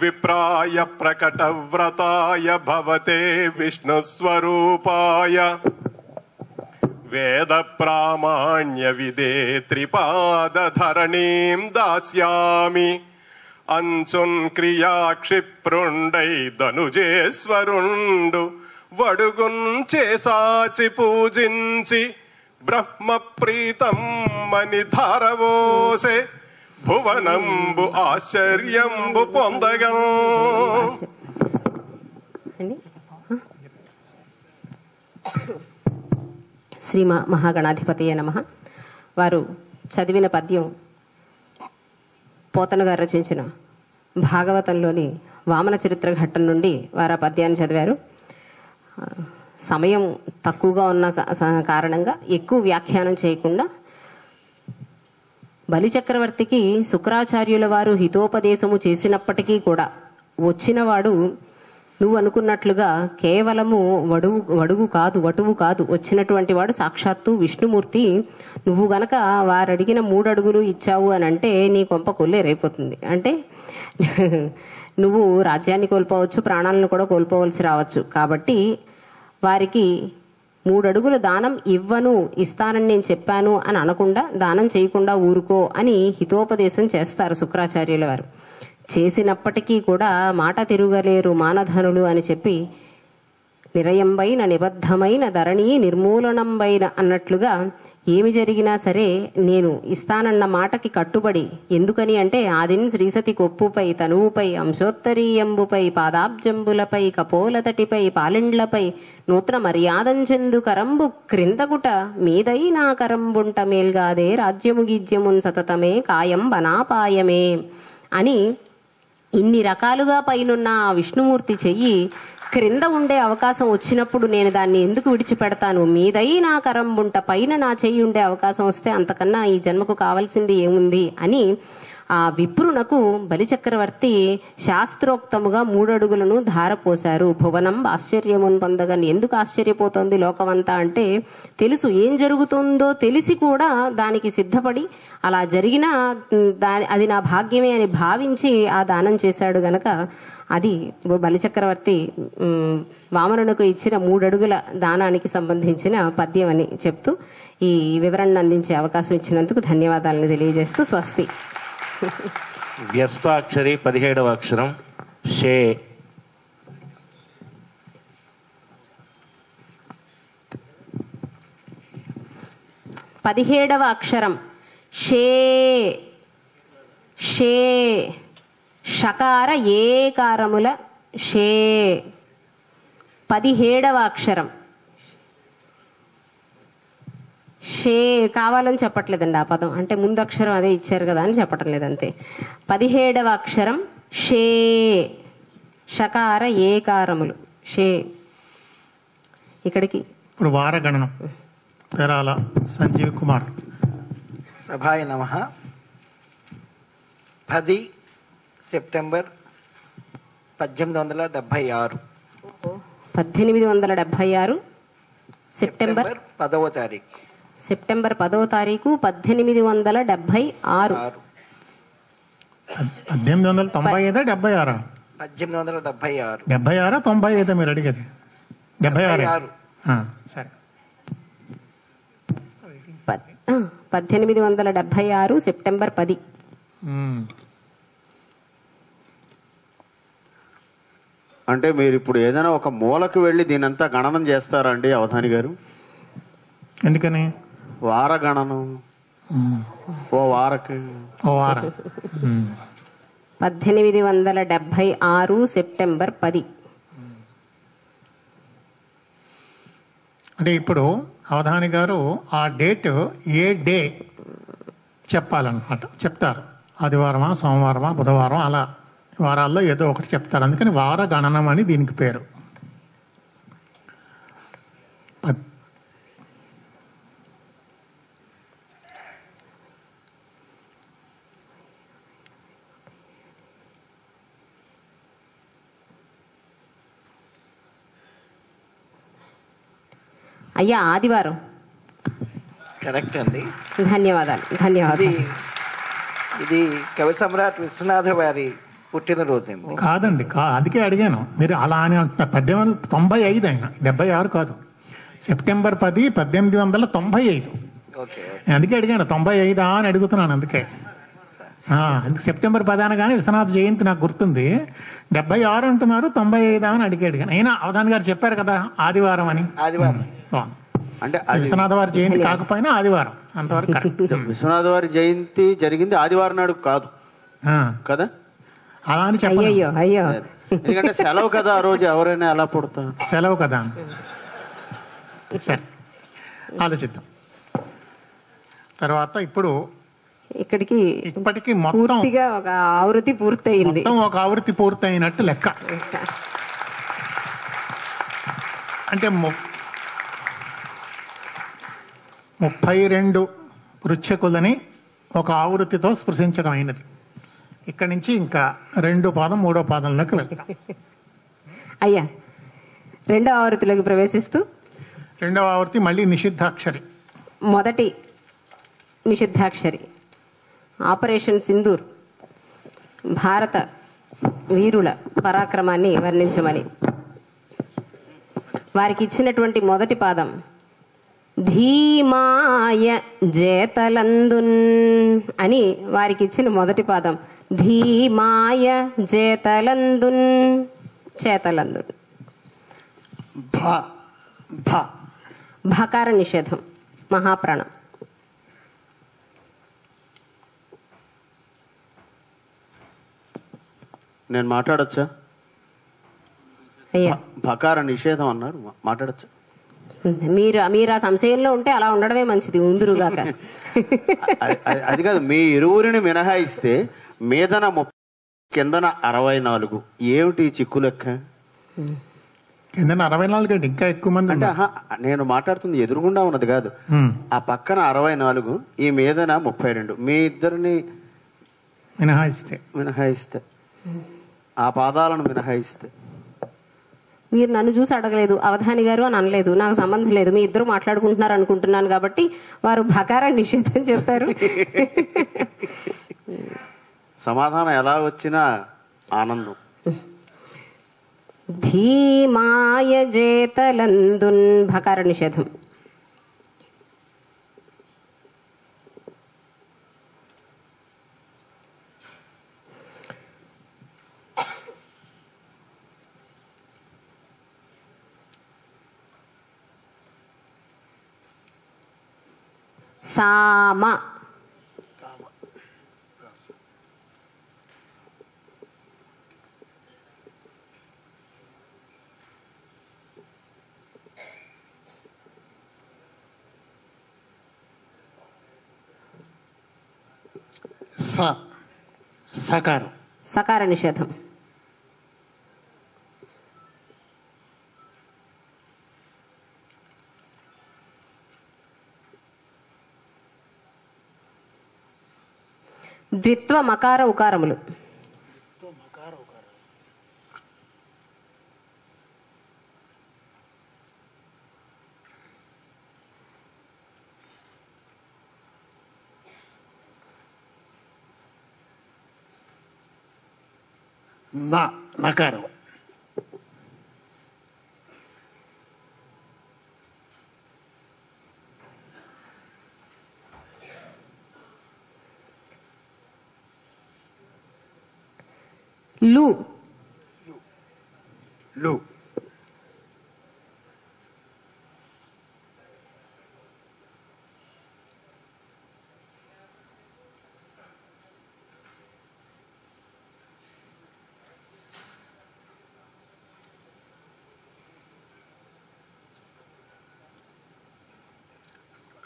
విప్రాయ ప్రకట వ్రతాయ భవతే విష్ణు స్వరూపాయ వేద ప్రామాణ్య విదేత్రిపాదధరణీం దాస్యామి అంచున్ క్రియాక్షిప్రుండై ధనుజేశ్వరుండు వడుగున్ చేసాచి పూజించి బ్రహ్మ ప్రీతం మని ధారవోసే భువనంబు ఆశ్చర్యంబు పొందగను. శ్రీ మహాగణాధిపతయే నమః. వారు చదివిన పద్యం పోతన గారు రచించిన భాగవతంలోని వామన చరిత్ర ఘట్టం నుండి వారు ఆ పద్యాన్ని చదివారు. సమయం తక్కువగా ఉన్న కారణంగా ఎక్కువ వ్యాఖ్యానం చేయకుండా బలిచక్రవర్తికి శుక్రాచార్యుల వారు హితోపదేశము చేసినప్పటికీ కూడా వచ్చినవాడు నువ్వు అనుకున్నట్లుగా కేవలము వటువు కాదు వచ్చినటువంటి వాడు సాక్షాత్తు విష్ణుమూర్తి. నువ్వు గనక వారు అడిగిన 3 అడుగులు ఇచ్చావు అని అంటే నీ కొంప కొల్లేరైపోతుంది. అంటే నువ్వు రాజ్యాన్ని కోల్పోవచ్చు, ప్రాణాలను కూడా కోల్పోవలసి రావచ్చు. కాబట్టి వారికి 3 అడుగుల దానం ఇస్తానని నేను చెప్పాను అని అనకుండా దానం చేయకుండా ఊరుకో అని హితోపదేశం చేస్తారు శుక్రాచార్యుల వారు. చేసినప్పటికీ కూడా మాట తిరుగలేరు మానధనులు అని చెప్పి నిరయంబైన నిబద్ధమైన ధరణి నిర్మూలనంబైన అన్నట్లుగా ఏమి జరిగినా సరే నేను ఇస్తానన్న మాటకి కట్టుబడి, ఎందుకని అంటే ఆదిన్ శ్రీసతి కొప్పుపై తనువుపై అంశోత్తరీయంబుపై పాదాబ్జంబులపై కపోలతటిపై పాలిండ్లపై నూత్న మర్యాదంచెందు కరంబు క్రిందగుట మీదై నా కరంబుంట మేల్గాదే రాజ్యము గీజ్యమున్ సతతమే కాయం బనాపాయమే అని ఇన్ని రకాలుగా పైనున్న విష్ణుమూర్తి చెయ్యి క్రింద ఉండే అవకాశం వచ్చినప్పుడు నేను దాన్ని ఎందుకు విడిచిపెడతాను? మీదై నా కరంబుంట పైన నా చెయ్యి ఉండే అవకాశం వస్తే అంతకన్నా ఈ జన్మకు కావాల్సింది ఏముంది అని ఆ విప్రునకు బలిచక్రవర్తి శాస్త్రోక్తముగా 3 అడుగులను ధారపోశారు. భువనం ఆశ్చర్యమున్ పొందగని. ఎందుకు ఆశ్చర్యపోతోంది లోకమంతా అంటే తెలుసు ఏం జరుగుతుందో తెలిసి కూడా దానికి సిద్ధపడి అలా జరిగిన అది నా భాగ్యమే అని భావించి ఆ దానం చేశాడు గనక అది బలిచక్రవర్తి వామనునకు ఇచ్చిన 3 అడుగుల దానానికి సంబంధించిన పద్యం అని చెప్తూ ఈ వివరణ అందించే అవకాశం ఇచ్చినందుకు ధన్యవాదాలను తెలియజేస్తూ స్వస్తి. వ్యస్తాక్షరి 17వ అక్షరం షే. 17వ అక్షరం షే. షే షకార ఏకారముల షే. 17వ అక్షరం షే. కావాలని చెప్పట్లేదండి ఆ పదం, అంటే ముందు అక్షరం అదే ఇచ్చారు కదా అని చెప్పటం లేదంతే. 17వ అక్షరం షే. షకార ఏకారములు షే. ఇక్కడికి ఇప్పుడు వారగణనం పేరాల సంజీవ్ కుమార్. సభాయ నమః. 10 సెప్టెంబర్ 1876. 1876 సెప్టెంబర్ 10వ తారీఖు. సెప్టెంబర్ 10వ తారీఖు 1876. 1895 76? 1876. 76 95 మీరు అడిగేది? 76. సరే. 1876 సెప్టెంబర్ 10. అంటే మీరు ఇప్పుడు ఏదైనా ఒక మూలకు వెళ్ళి దీనంతా గణనం చేస్తారండి అవధాని గారు? ఎందుకని? వార గణనం. ఓ వారకి ఓ వారం. 1876 సెప్టెంబర్ 10. అంటే ఇప్పుడు అవధాని గారు ఆ డేట్ ఏ డే చెప్పాలన్నమాట. చెప్తారు ఆదివారమా, సోమవారమా, బుధవారం, అలా వారాల్లో ఏదో ఒకటి చెప్తారు. అందుకని వార గణనం అని దీనికి పేరు. అయ్యా ఆదివారం. కరెక్ట్ అండి. ధన్యవాదాలు. ధన్యవాదాలు. ఇది కవి సమ్రాట్ విశ్వనాథ వారి పుట్టినరోజు అండి. కాదండి, అందుకే అడిగాను. మీరు అలా అని అంటున్నారు. 1895 ఆయన, 76 కాదు. సెప్టెంబర్ 10 1895. అందుకే అడిగాను 95 అని అడుగుతున్నాను. అందుకే సెప్టెంబర్ 10 అనగానే విశ్వనాథ జయంతి నాకు గుర్తుంది. 76 అంటున్నారు, 95 అని అడిగాను. అయినా అవధాని గారు చెప్పారు కదా ఆదివారం అని. ఆదివారం అంటే విశ్వనాథ వారి జయంతి కాకపోయినా ఆదివారం, అంతవరకు కరెక్ట్. విశ్వనాథ వారి జయంతి జరిగింది ఆదివారం నాడు కాదు కదా? అలా అని చెప్పాలి. అయ్యో ఎందుకంటే సెలవు కదా ఆ రోజు, ఎవరైనా ఎలా పుడతారు? సెలవు కదా. సరే ఆలోచిద్దాం. తర్వాత ఇప్పుడు ఇప్పటికి మొత్తం ఒక ఆవృత్తి పూర్తయింది. ఒక ఆవృత్తి పూర్తయినట్టు లెక్క. అంటే 32 పృచ్ఛకులని ఒక ఆవృత్తితో స్పృశించడం అయినది. ఇక్కడి నుంచి ఇంకా 2వ పాదం 3వ పాదంలోకి వెళ్తాం. అయ్యా రెండవ ఆవృత్తిలోకి ప్రవేశిస్తూ 2వ ఆవృత్తి మళ్ళీ నిషిద్ధాక్షరి. మొదటి నిషిద్ధాక్షరి ఆపరేషన్ సింధూర్. భారత వీరుల పరాక్రమాన్ని వర్ణించమని వారికి ఇచ్చినటువంటి మొదటి పాదం ధీమాయ జేతలందున్ అని వారికి ఇచ్చిన మొదటి పాదం ధీమాయ జేతలందున్. చేతలందున్. భకార నిషేధం మహాప్రాణం. నేను మాట్లాడొచ్చా? అయ్యా భకార నిషేధం అన్నారు, మాట్లాడొచ్చా? మీరు ఆ సంశయంలో ఉంటే అలా ఉండడమే మంచిది ఉందురుగాక. అది కాదు, మీ ఇరువురిని మినహాయిస్తే మీదన 30 కిందన 64. ఏమిటి చిక్కు లెక్క? కిందన 64 అంటే ఇంకా ఎక్కువ మంది. అంటే నేను మాట్లాడుతుంది ఎదురుగుండా ఉన్నది కాదు, ఆ పక్కన 64, ఈ మీదన 32. మీ ఇద్దరిని మినహాయిస్తే ఆ పాదాలను మినహాయిస్తే. మీరు నన్ను చూసి అడగలేదు, అవధాని గారు అని అనలేదు, నాకు సంబంధం లేదు. మీ ఇద్దరు మాట్లాడుకుంటున్నారు అనుకుంటున్నాను కాబట్టి వారు భకార నిషేధం చెప్పారు. సమాధానం ఎలా వచ్చినా ఆనందం. ధీమాయ జేతలందున్ భకార నిషేధం. సామ. సకారం. సకార నిషేధం. ద్విత్వ మకార ఉకారములు. నకారం. లు. లు.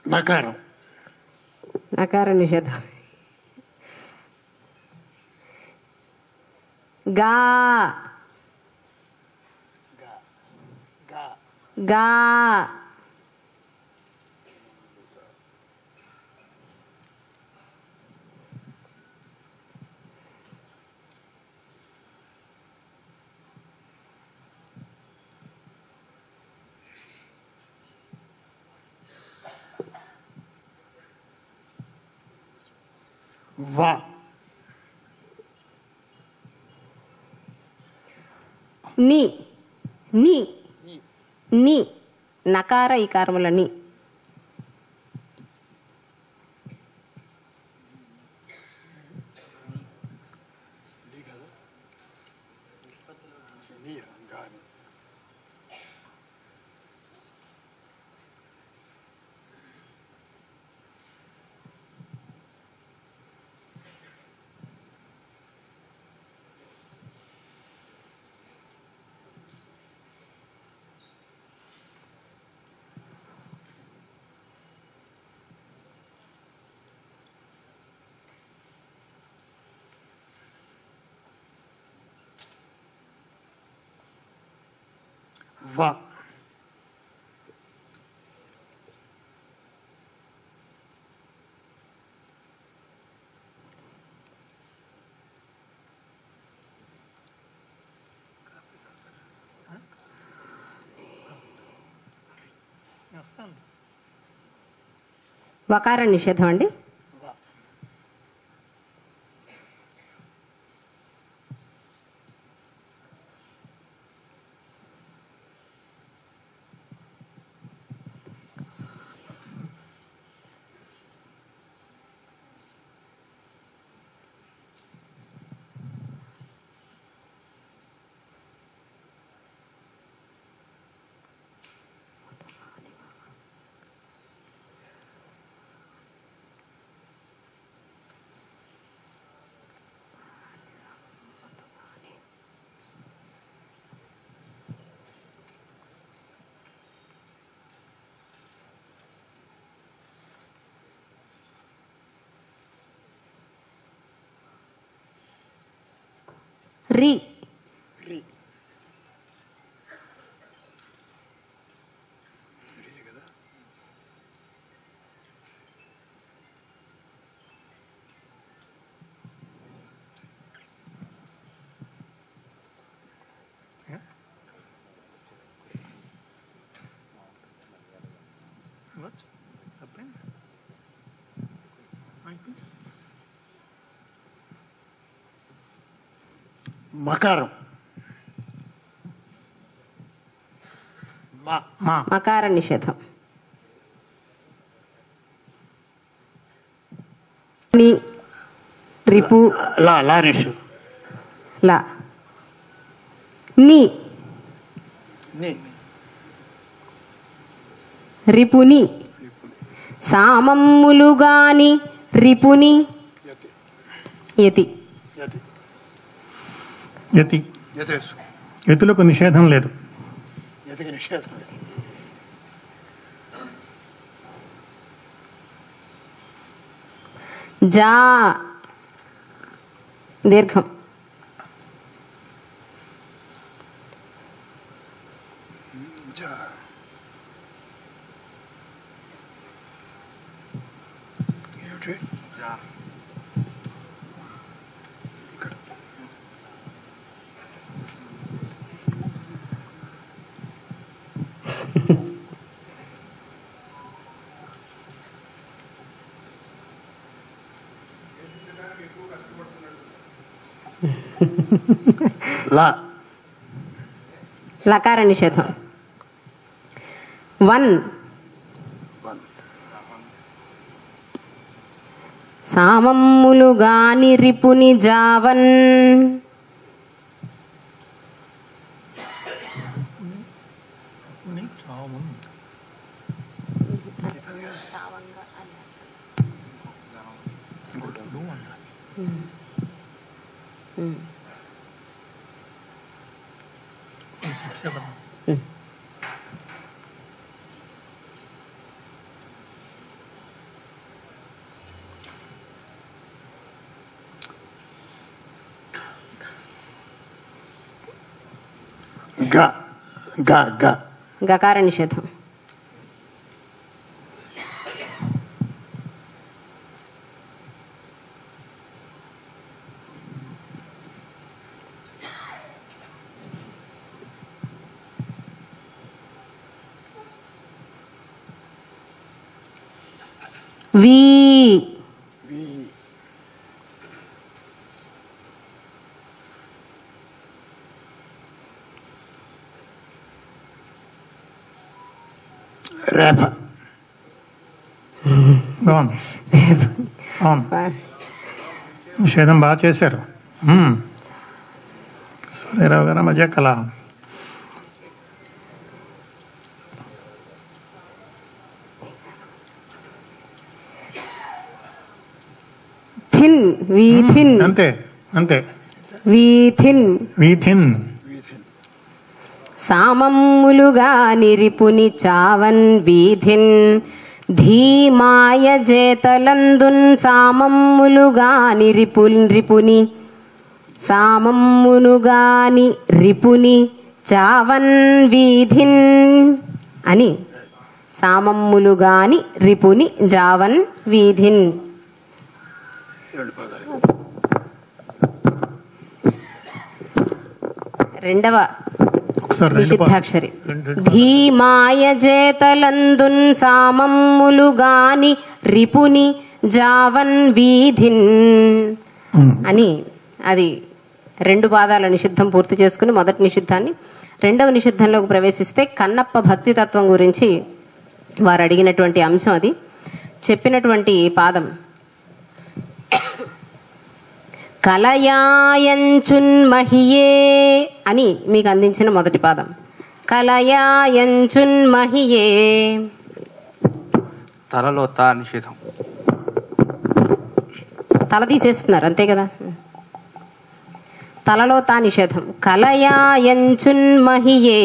నకారం. నకార నిషేధం. గా. గా. వా. ని. ని. ని. నకార ఈకారముల ని. వా. వకార నిషేధం అండి. రి. మకారం. మకార నిషేధం. ని. రిపు. లా. లా నిషేధం. లా. ని. రిపుని. సామమ్ములుగాని రిపుని యతి. యతి యతులకు నిషేధం లేదు. యతికి నిషేధం లేదు. జా దీర్ఘం. లా లకార నిషేధం. వన్ సామమ్ములుగాని రిపుని జావన్. గకార నిషేధం. వి రేప. బాగుంది. నిషేధం బాగా చేశారు. సూర్యరావు గారు మధ్య కళ. థిన్ వీథిన్. అంతే అంతే. వీథిన్ వీథిన్. సామమ్ములుగా నిరిపుని చావన్ వీధిన్. ధీమాయ జేతలందున్ సామమ్ములుగా రిపుని. సామమ్ములుగాని రిపుని చావన్ వీధిన్ అని. సామమ్ములుగాని రిపుని జావన్ వీధిన్. రెండవ నిషిద్ధాక్షరి. ధీమాయ జేతలందున్ సామమ్ములుగాని రిపుని జావన్ వీధిన్ అని. అది రెండు పాదాల నిషిద్ధం పూర్తి చేసుకుని మొదటి నిషిద్ధాన్ని రెండవ నిషిద్ధంలోకి ప్రవేశిస్తే కన్నప్ప భక్తి తత్వం గురించి వారు అడిగినటువంటి అంశం అది. చెప్పినటువంటి పాదం కలయాయంచున్మహియే అని మీకు అందించిన మొదటి పాదం. కలయాయంచున్మహియే. తలలో తా నిషేధం. తల తీసేస్తున్నారు అంతే కదా. తలలో తా నిషేధం. కలయాయంచున్మహియే.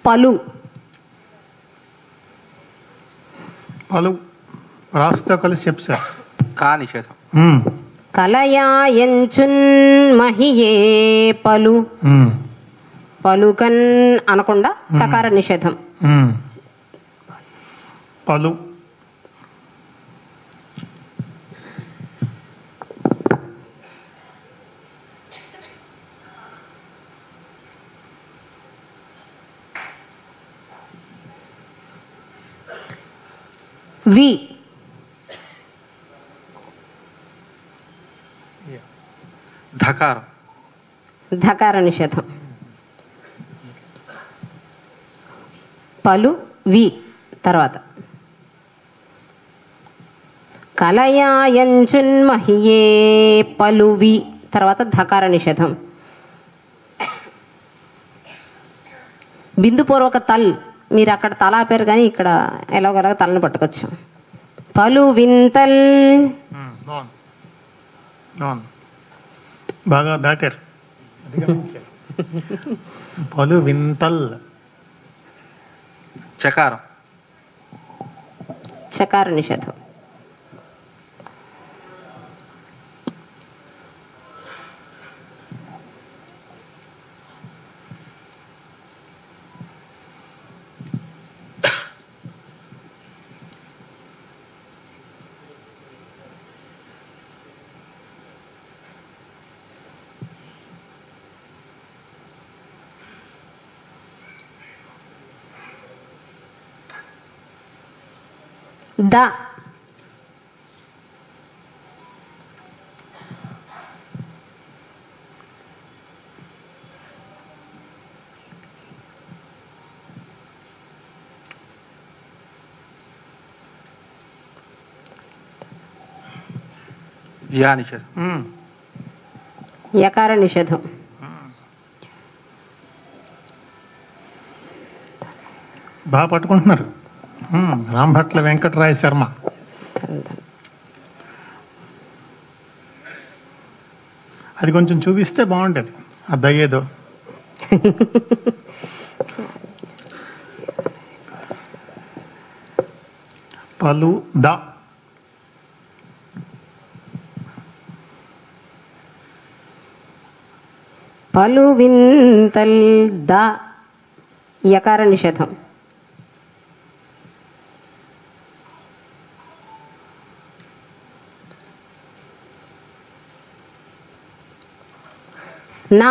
పలు. పలు రాస్తో కలిసి చెప్పారు. కా నిషేధం. కలయాయంచున్మహియే పలు. పలుకన్ అనకుండా కకార నిషేధం. పలు. వి. ధ ధకారం. ధకార నిషేధం. పలు వి తర్వాత కలయాయంచున్మహియే పలువి తర్వాత ధకార నిషేధం. బిందుపూర్వక తల్ మీరు అక్కడ తల ఆపారు కానీ ఇక్కడ ఎలాగోలాగా తలను పట్టుకోవచ్చు. పలు వింతల్ బాగా దాటారు. పలు వింతల్. చకారం. చకార నిషేధం. ద యా నిషేధం. యకార నిషేధం. బాగా పట్టుకుంటున్నారు. రాంభట్ల వెంకటరాయ శర్మ. అది కొంచెం చూపిస్తే బాగుండేది అద్దయ్యేదో. పలు ద పలు వింతల్ ద యకార నిషేధం. నా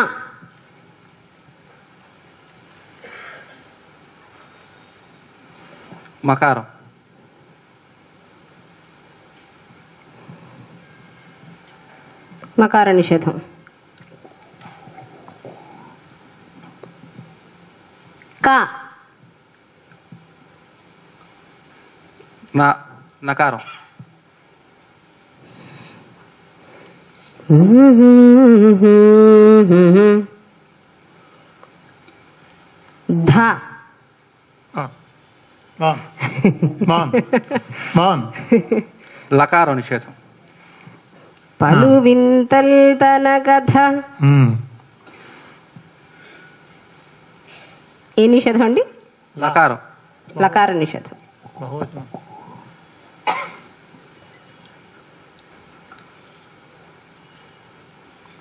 మకారం. మకార నిషేధం. క నకారం. ధ లకారం నిషేధం. పలు వింతల్ తన కథ. ఏ నిషేధం అండి? లకారం. లకార నిషేధం.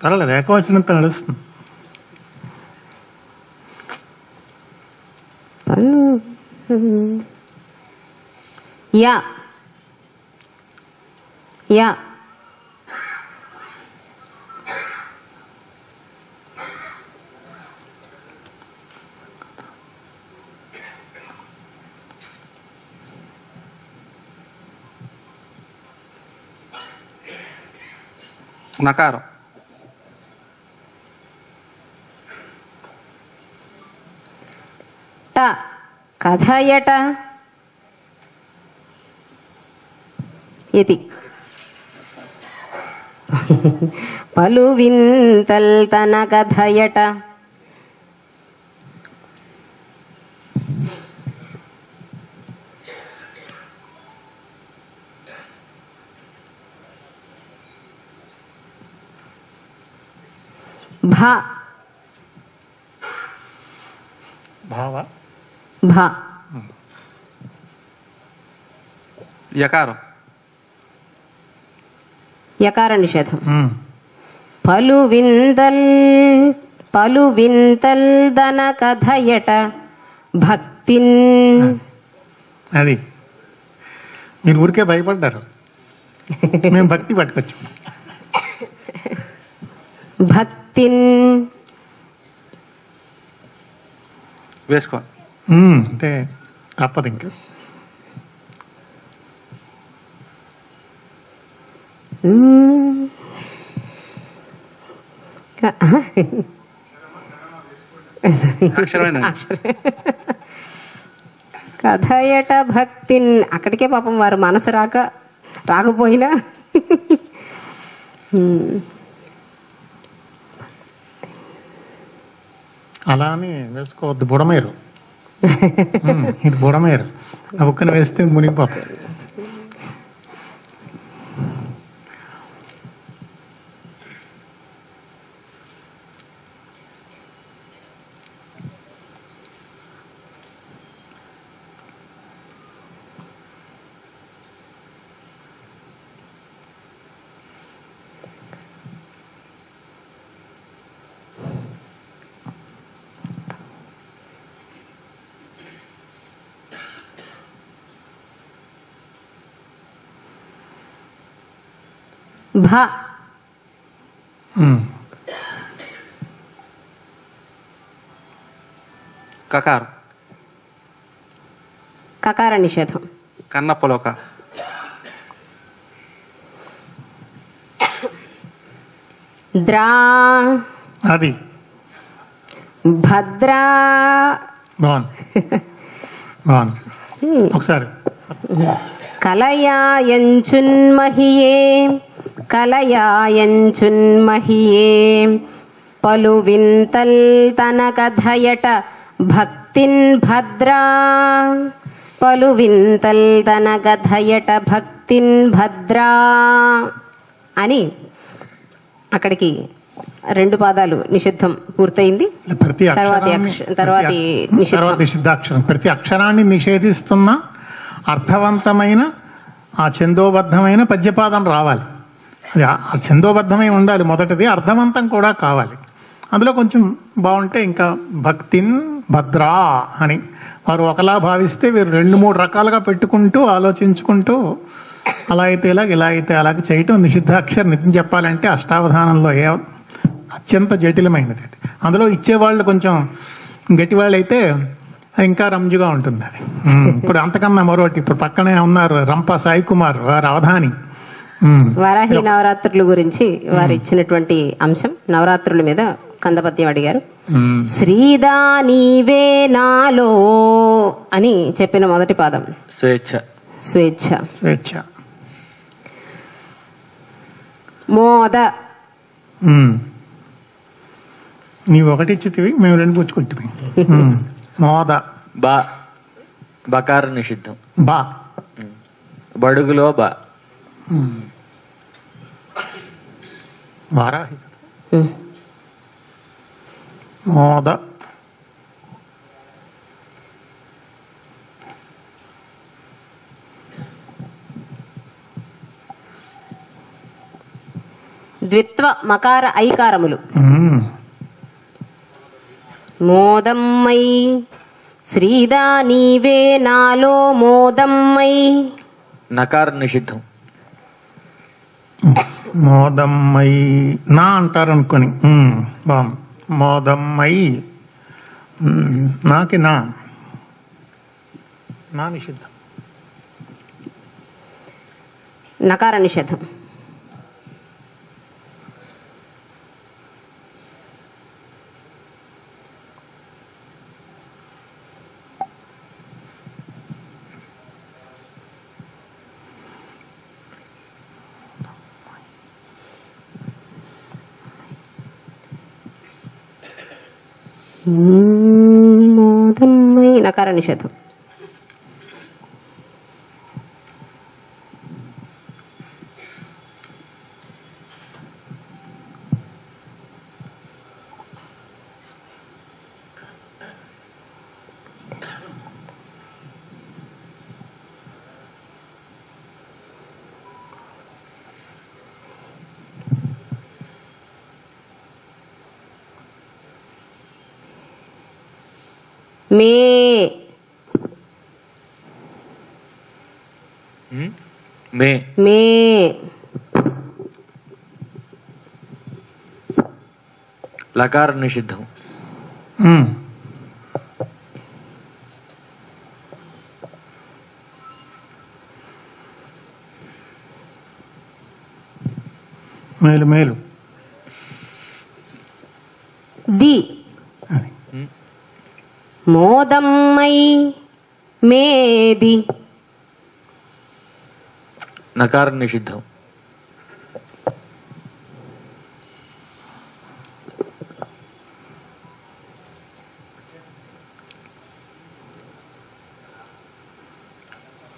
పర్వాలేదు, ఏకవచనంతో నడుస్తుంది. యా యా నకారం. ట కథయట. ఇది పలు వింతల్ తన కథయట. భా భావ భా యకారం. యకార నిషేధం. పలు వింతల్ దన కథయట భక్తిన్. అది మీరు ఊరికే భయపడ్డారు, మేము భక్తి పట్టుకొచ్చు. భక్తిన్ వేసుకో. అంటే తప్పదు ఇంకా. కథయట భక్తిన్, అక్కడికే పాపం వారు మనసు రాకపోయినా అలా అని వేసుకోవద్దు, బుడమేరు. ఇది బుడమేరు, ఆ బుక్కను వేస్తే మునిగిపోతాయి. భ కకార్, కకార నిషేధం. కన్నప్పలోక, ద్రా అది భద్రా. బాగుంది ఒకసారి. కలయాయంచున్మహియే కలయాయంచున్మహియే పలు వింతల్ తన కథయట భక్తిన్ భద్రా. పలు వింతల్ తన కథయట భక్తిన్ భద్రా అని అక్కడికి 2 పాదాలు నిషిద్ధం పూర్తయింది. తర్వాత నిషిద్ధాక్షరం, ప్రతి అక్షరాన్ని నిషేధిస్తున్న అర్థవంతమైన ఆ ఛందోబద్ధమైన పద్యపాదం రావాలి. అది ఛందోబద్ధమై ఉండాలి మొదటిది, అర్థవంతం కూడా కావాలి. అందులో కొంచెం బాగుంటే ఇంకా భక్తిన్ భద్రా అని వారు ఒకలా భావిస్తే వీరు 2-3 రకాలుగా పెట్టుకుంటూ ఆలోచించుకుంటూ అలా అయితే ఇలాగ, ఇలా అయితే అలాగే చేయటం నిషిద్ధాక్షర. నిత్యం చెప్పాలంటే అష్టావధానంలో అత్యంత జటిలమైనది. అందులో ఇచ్చేవాళ్ళు కొంచెం గట్టివాళ్ళు అయితే ఇంకా రంజుగా ఉంటుంది అది. ఇప్పుడు అంతకన్నా మరొకటి, ఇప్పుడు పక్కనే ఉన్నారు రంప సాయి కుమార్, వారు అవధాని. వారాహి నవరాత్రుల గురించి వారు ఇచ్చినటువంటి అంశం, నవరాత్రుల మీద కందపద్యం అడిగారు. శ్రీదా నీవే నాలో అని చెప్పిన మొదటి పాదం స్వేచ్ఛ. స్వేచ్ఛ. స్వేచ్ఛ. మోద. నీవు ఒకటి ఇచ్చితివి, మేము 2 పుచ్చుకుంటువి. మోద. బా బకార నిషిద్ధం. బా బడుగులో బా. వారాహి మోద. ద్విత్వ మకార ఐకారములు. మోదమ్మై శ్రీదా నీవే నాలో మోదమ్మై. నకార నిషిద్ధం. మోదమ్మై నా అంటారు అనుకొని బాగుంది. మోదమ్మై నాకి నా నిషిద్ధం. నకార నిషేధం. మోదమ్మై నకార నిషేధం. మే. మే. మే. లకార నిషిద్ధం. మేలు మేలు. మోదమ్మై మేది. నకార నిషిద్ధం.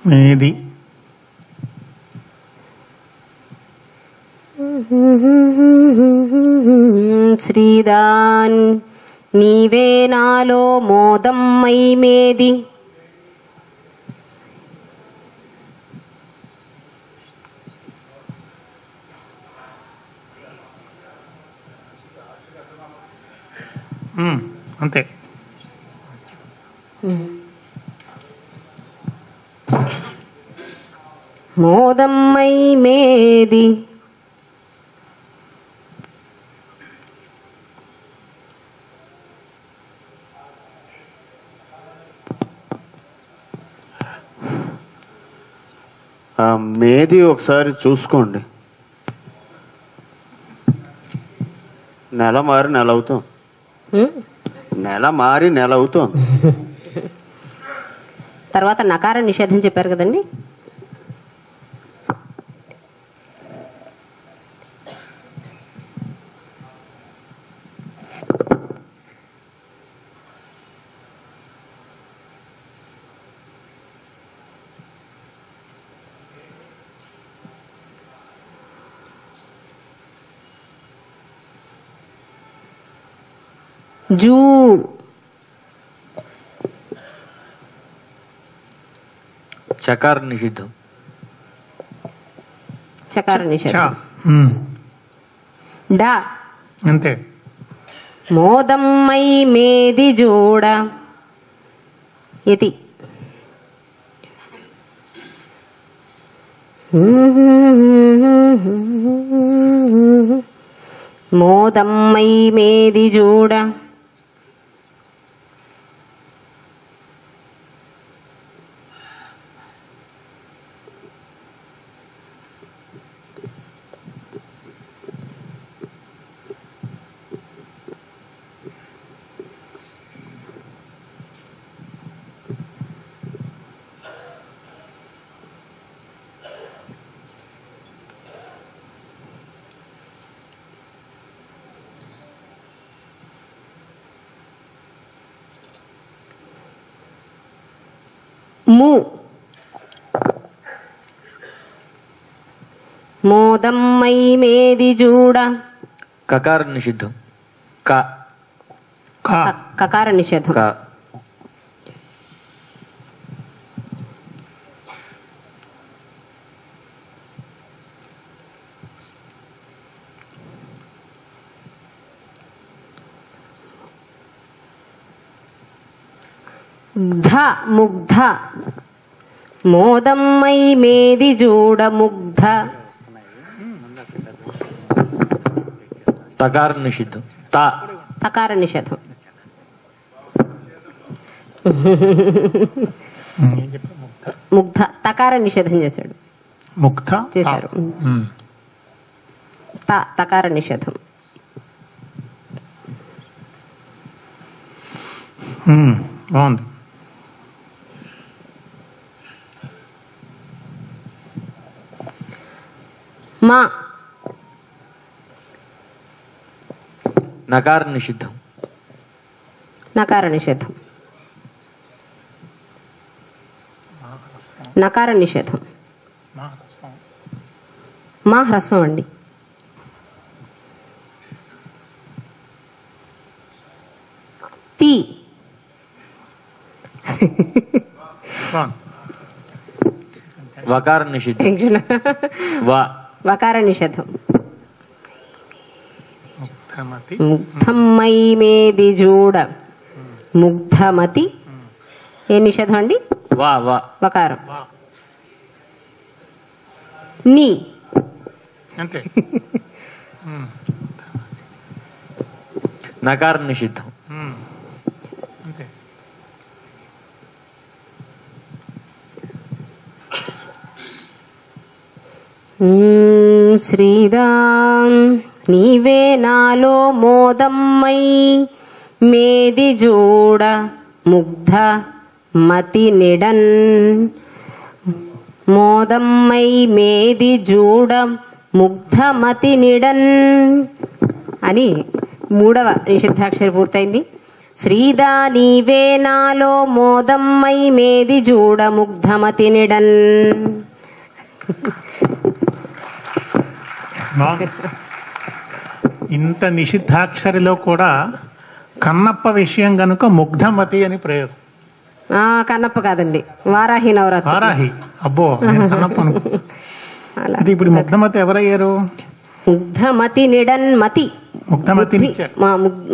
మేది. శ్రీదాన్ నీవే నాలో మోదమ్మై మేది. అంతే. మోదమ్మై మేది. మేది ఒకసారి చూసుకోండి. నెల మారి నెల అవుతుంది. నెల మారి నెల అవుతుంది. తర్వాత నకార నిషేధం చెప్పారు కదండి. జూ చకార నిషిద్ధం. చకార నిషేధం. డా అంతే. మోదమ్మై మేది జోడ యతి. మోదమ్మై మేది జోడ. ము మోదమ్మై మేది జూడ. కకార నిషిద్ధం. కకార నిషేధం. ధ ముగ్ధ మోదమ్మై మేది జూడ ముగ్ధ. తకార నిషిద్ధం. తకార నిషేధం. ముగ్ధ తకార నిషేధం చేశాడు. ముగ్ధ చేశారు. తకార నిషేధం. బాగుంది. మా నకార నిషిద్ధం. నకార నిషేధం. నకార నిషేధం. మా హ్రస్వం అండి. తి వకార నిషిద్ధం. వకార నిషేధం. ముగ్ధమై మేది జూడ ముగ్ధమతి. ఏ నిషేధం అండి? వకారం. నీ అంతే. నకార నిషిద్ధం. అంతే. శ్రీరామ్ నీవే నాలో మోదమ్మై మేది జోడ ముగ్ధ మతి నిడన్ మోదమ్మై మేది జూడ ముగ్ధమతి నిడన్ అని 3వ నిషిద్ధాక్షరి పూర్తయింది. శ్రీదా నీవే నాలో మోదమ్మై మేది జూడ ముగ్ధమతి నిడన్. ఇంత నిషిద్ధాక్షరిలో కూడా కన్నప్ప విషయం గనుక ముగ్ధమతి అని ప్రయోగం. కన్నప్ప కాదండి, వారాహి నవరాత్రి. వారాహి, అబ్బో నేను కన్నప్ప అనుకో. అది ఇప్పుడు ముగ్ధమతి ఎవరయ్యారు? ముగ్ధమతి నిడన్ మతి. ముగ్ధమతిని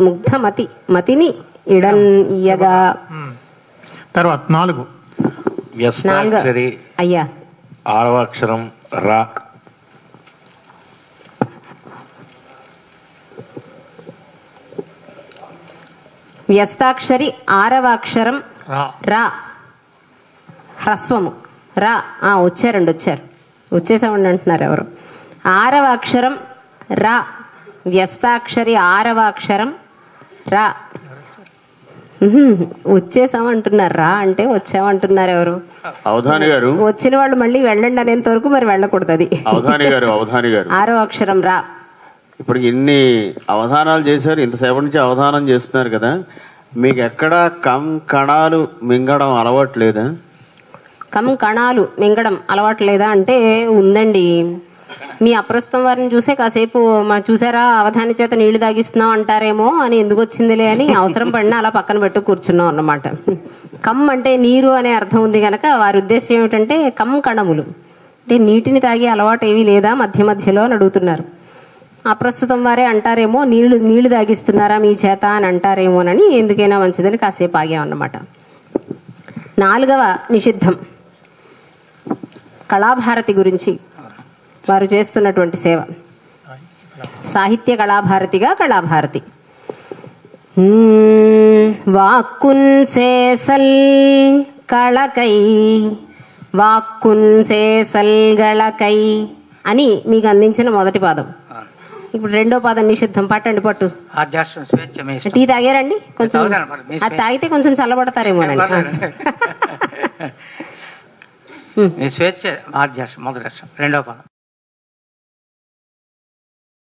ముగ్ధమతి మతిని ఇడన్ ఇయ్యగా. తర్వాత 4 వ్యస్తాక్షరి అయ్యా 6వ అక్షరం రా. వ్యస్తాక్షరి 6వ అక్షరం రా. హ్రస్వము రా. వచ్చారు వచ్చేసామండి అంటున్నారు ఎవరు. 6వ అక్షరం రా. వ్యస్తాక్షరి 6వ అక్షరం రా. వచ్చేసామంటున్నారు. రా అంటే వచ్చామంటున్నారు ఎవరు? అవధాని గారు. వచ్చిన వాళ్ళు మళ్ళీ వెళ్ళండి అనేంత వరకు మరి వెళ్ళకూడదు. అది అవధాని గారు 6వ అక్షరం రా. ఇప్పుడు ఇన్ని అవధానాలు చేశారు, ఇంతసేపటి నుంచి అవధానం చేస్తున్నారు కదా, మీకు ఎక్కడా కణాలు మింగడం అలవాటు లేదా? కణాలు మింగడం అలవాటు లేదా అంటే ఉందండి. మీ అప్రస్తుతం వారిని చూసే కాసేపు చూసారా అవధాని చేత నీళ్లు తాగిస్తున్నాం అంటారేమో అని ఎందుకు వచ్చిందిలే అని అవసరం పడినా అలా పక్కన పెట్టు కూర్చున్నాం అన్నమాట. కమ్ అంటే నీరు అనే అర్థం ఉంది కనుక వారి ఉద్దేశం ఏమిటంటే కణములు అంటే నీటిని తాగే అలవాటు ఏమీ లేదా మధ్య మధ్యలో అని అడుగుతున్నారు. అప్రస్తుతం వారే అంటారేమో నీళ్లు తాగిస్తున్నారా మీ చేత అని అంటారేమోనని ఎందుకైనా మంచిదని కాసేపు ఆగామన్నమాట. 4వ నిషిద్ధం కళాభారతి గురించి వారు చేస్తున్నటువంటి సేవ. సాహిత్య కళాభారతిగా కళాభారతి. వాక్కున్ సేసల్ కళకై వాక్కున్ సేసల్ గళకై అని మీకు అందించిన మొదటి పాదం. ఇప్పుడు 2వ పాదం నిషిద్ధం. పట్టండి పట్టు. టీ తాగారండి? కొంచెం అది తాగితే కొంచెం చల్లబడతారేమోనండి. స్వేచ్ఛ ఆధ్యాసం మొదటి 2వ పాదం.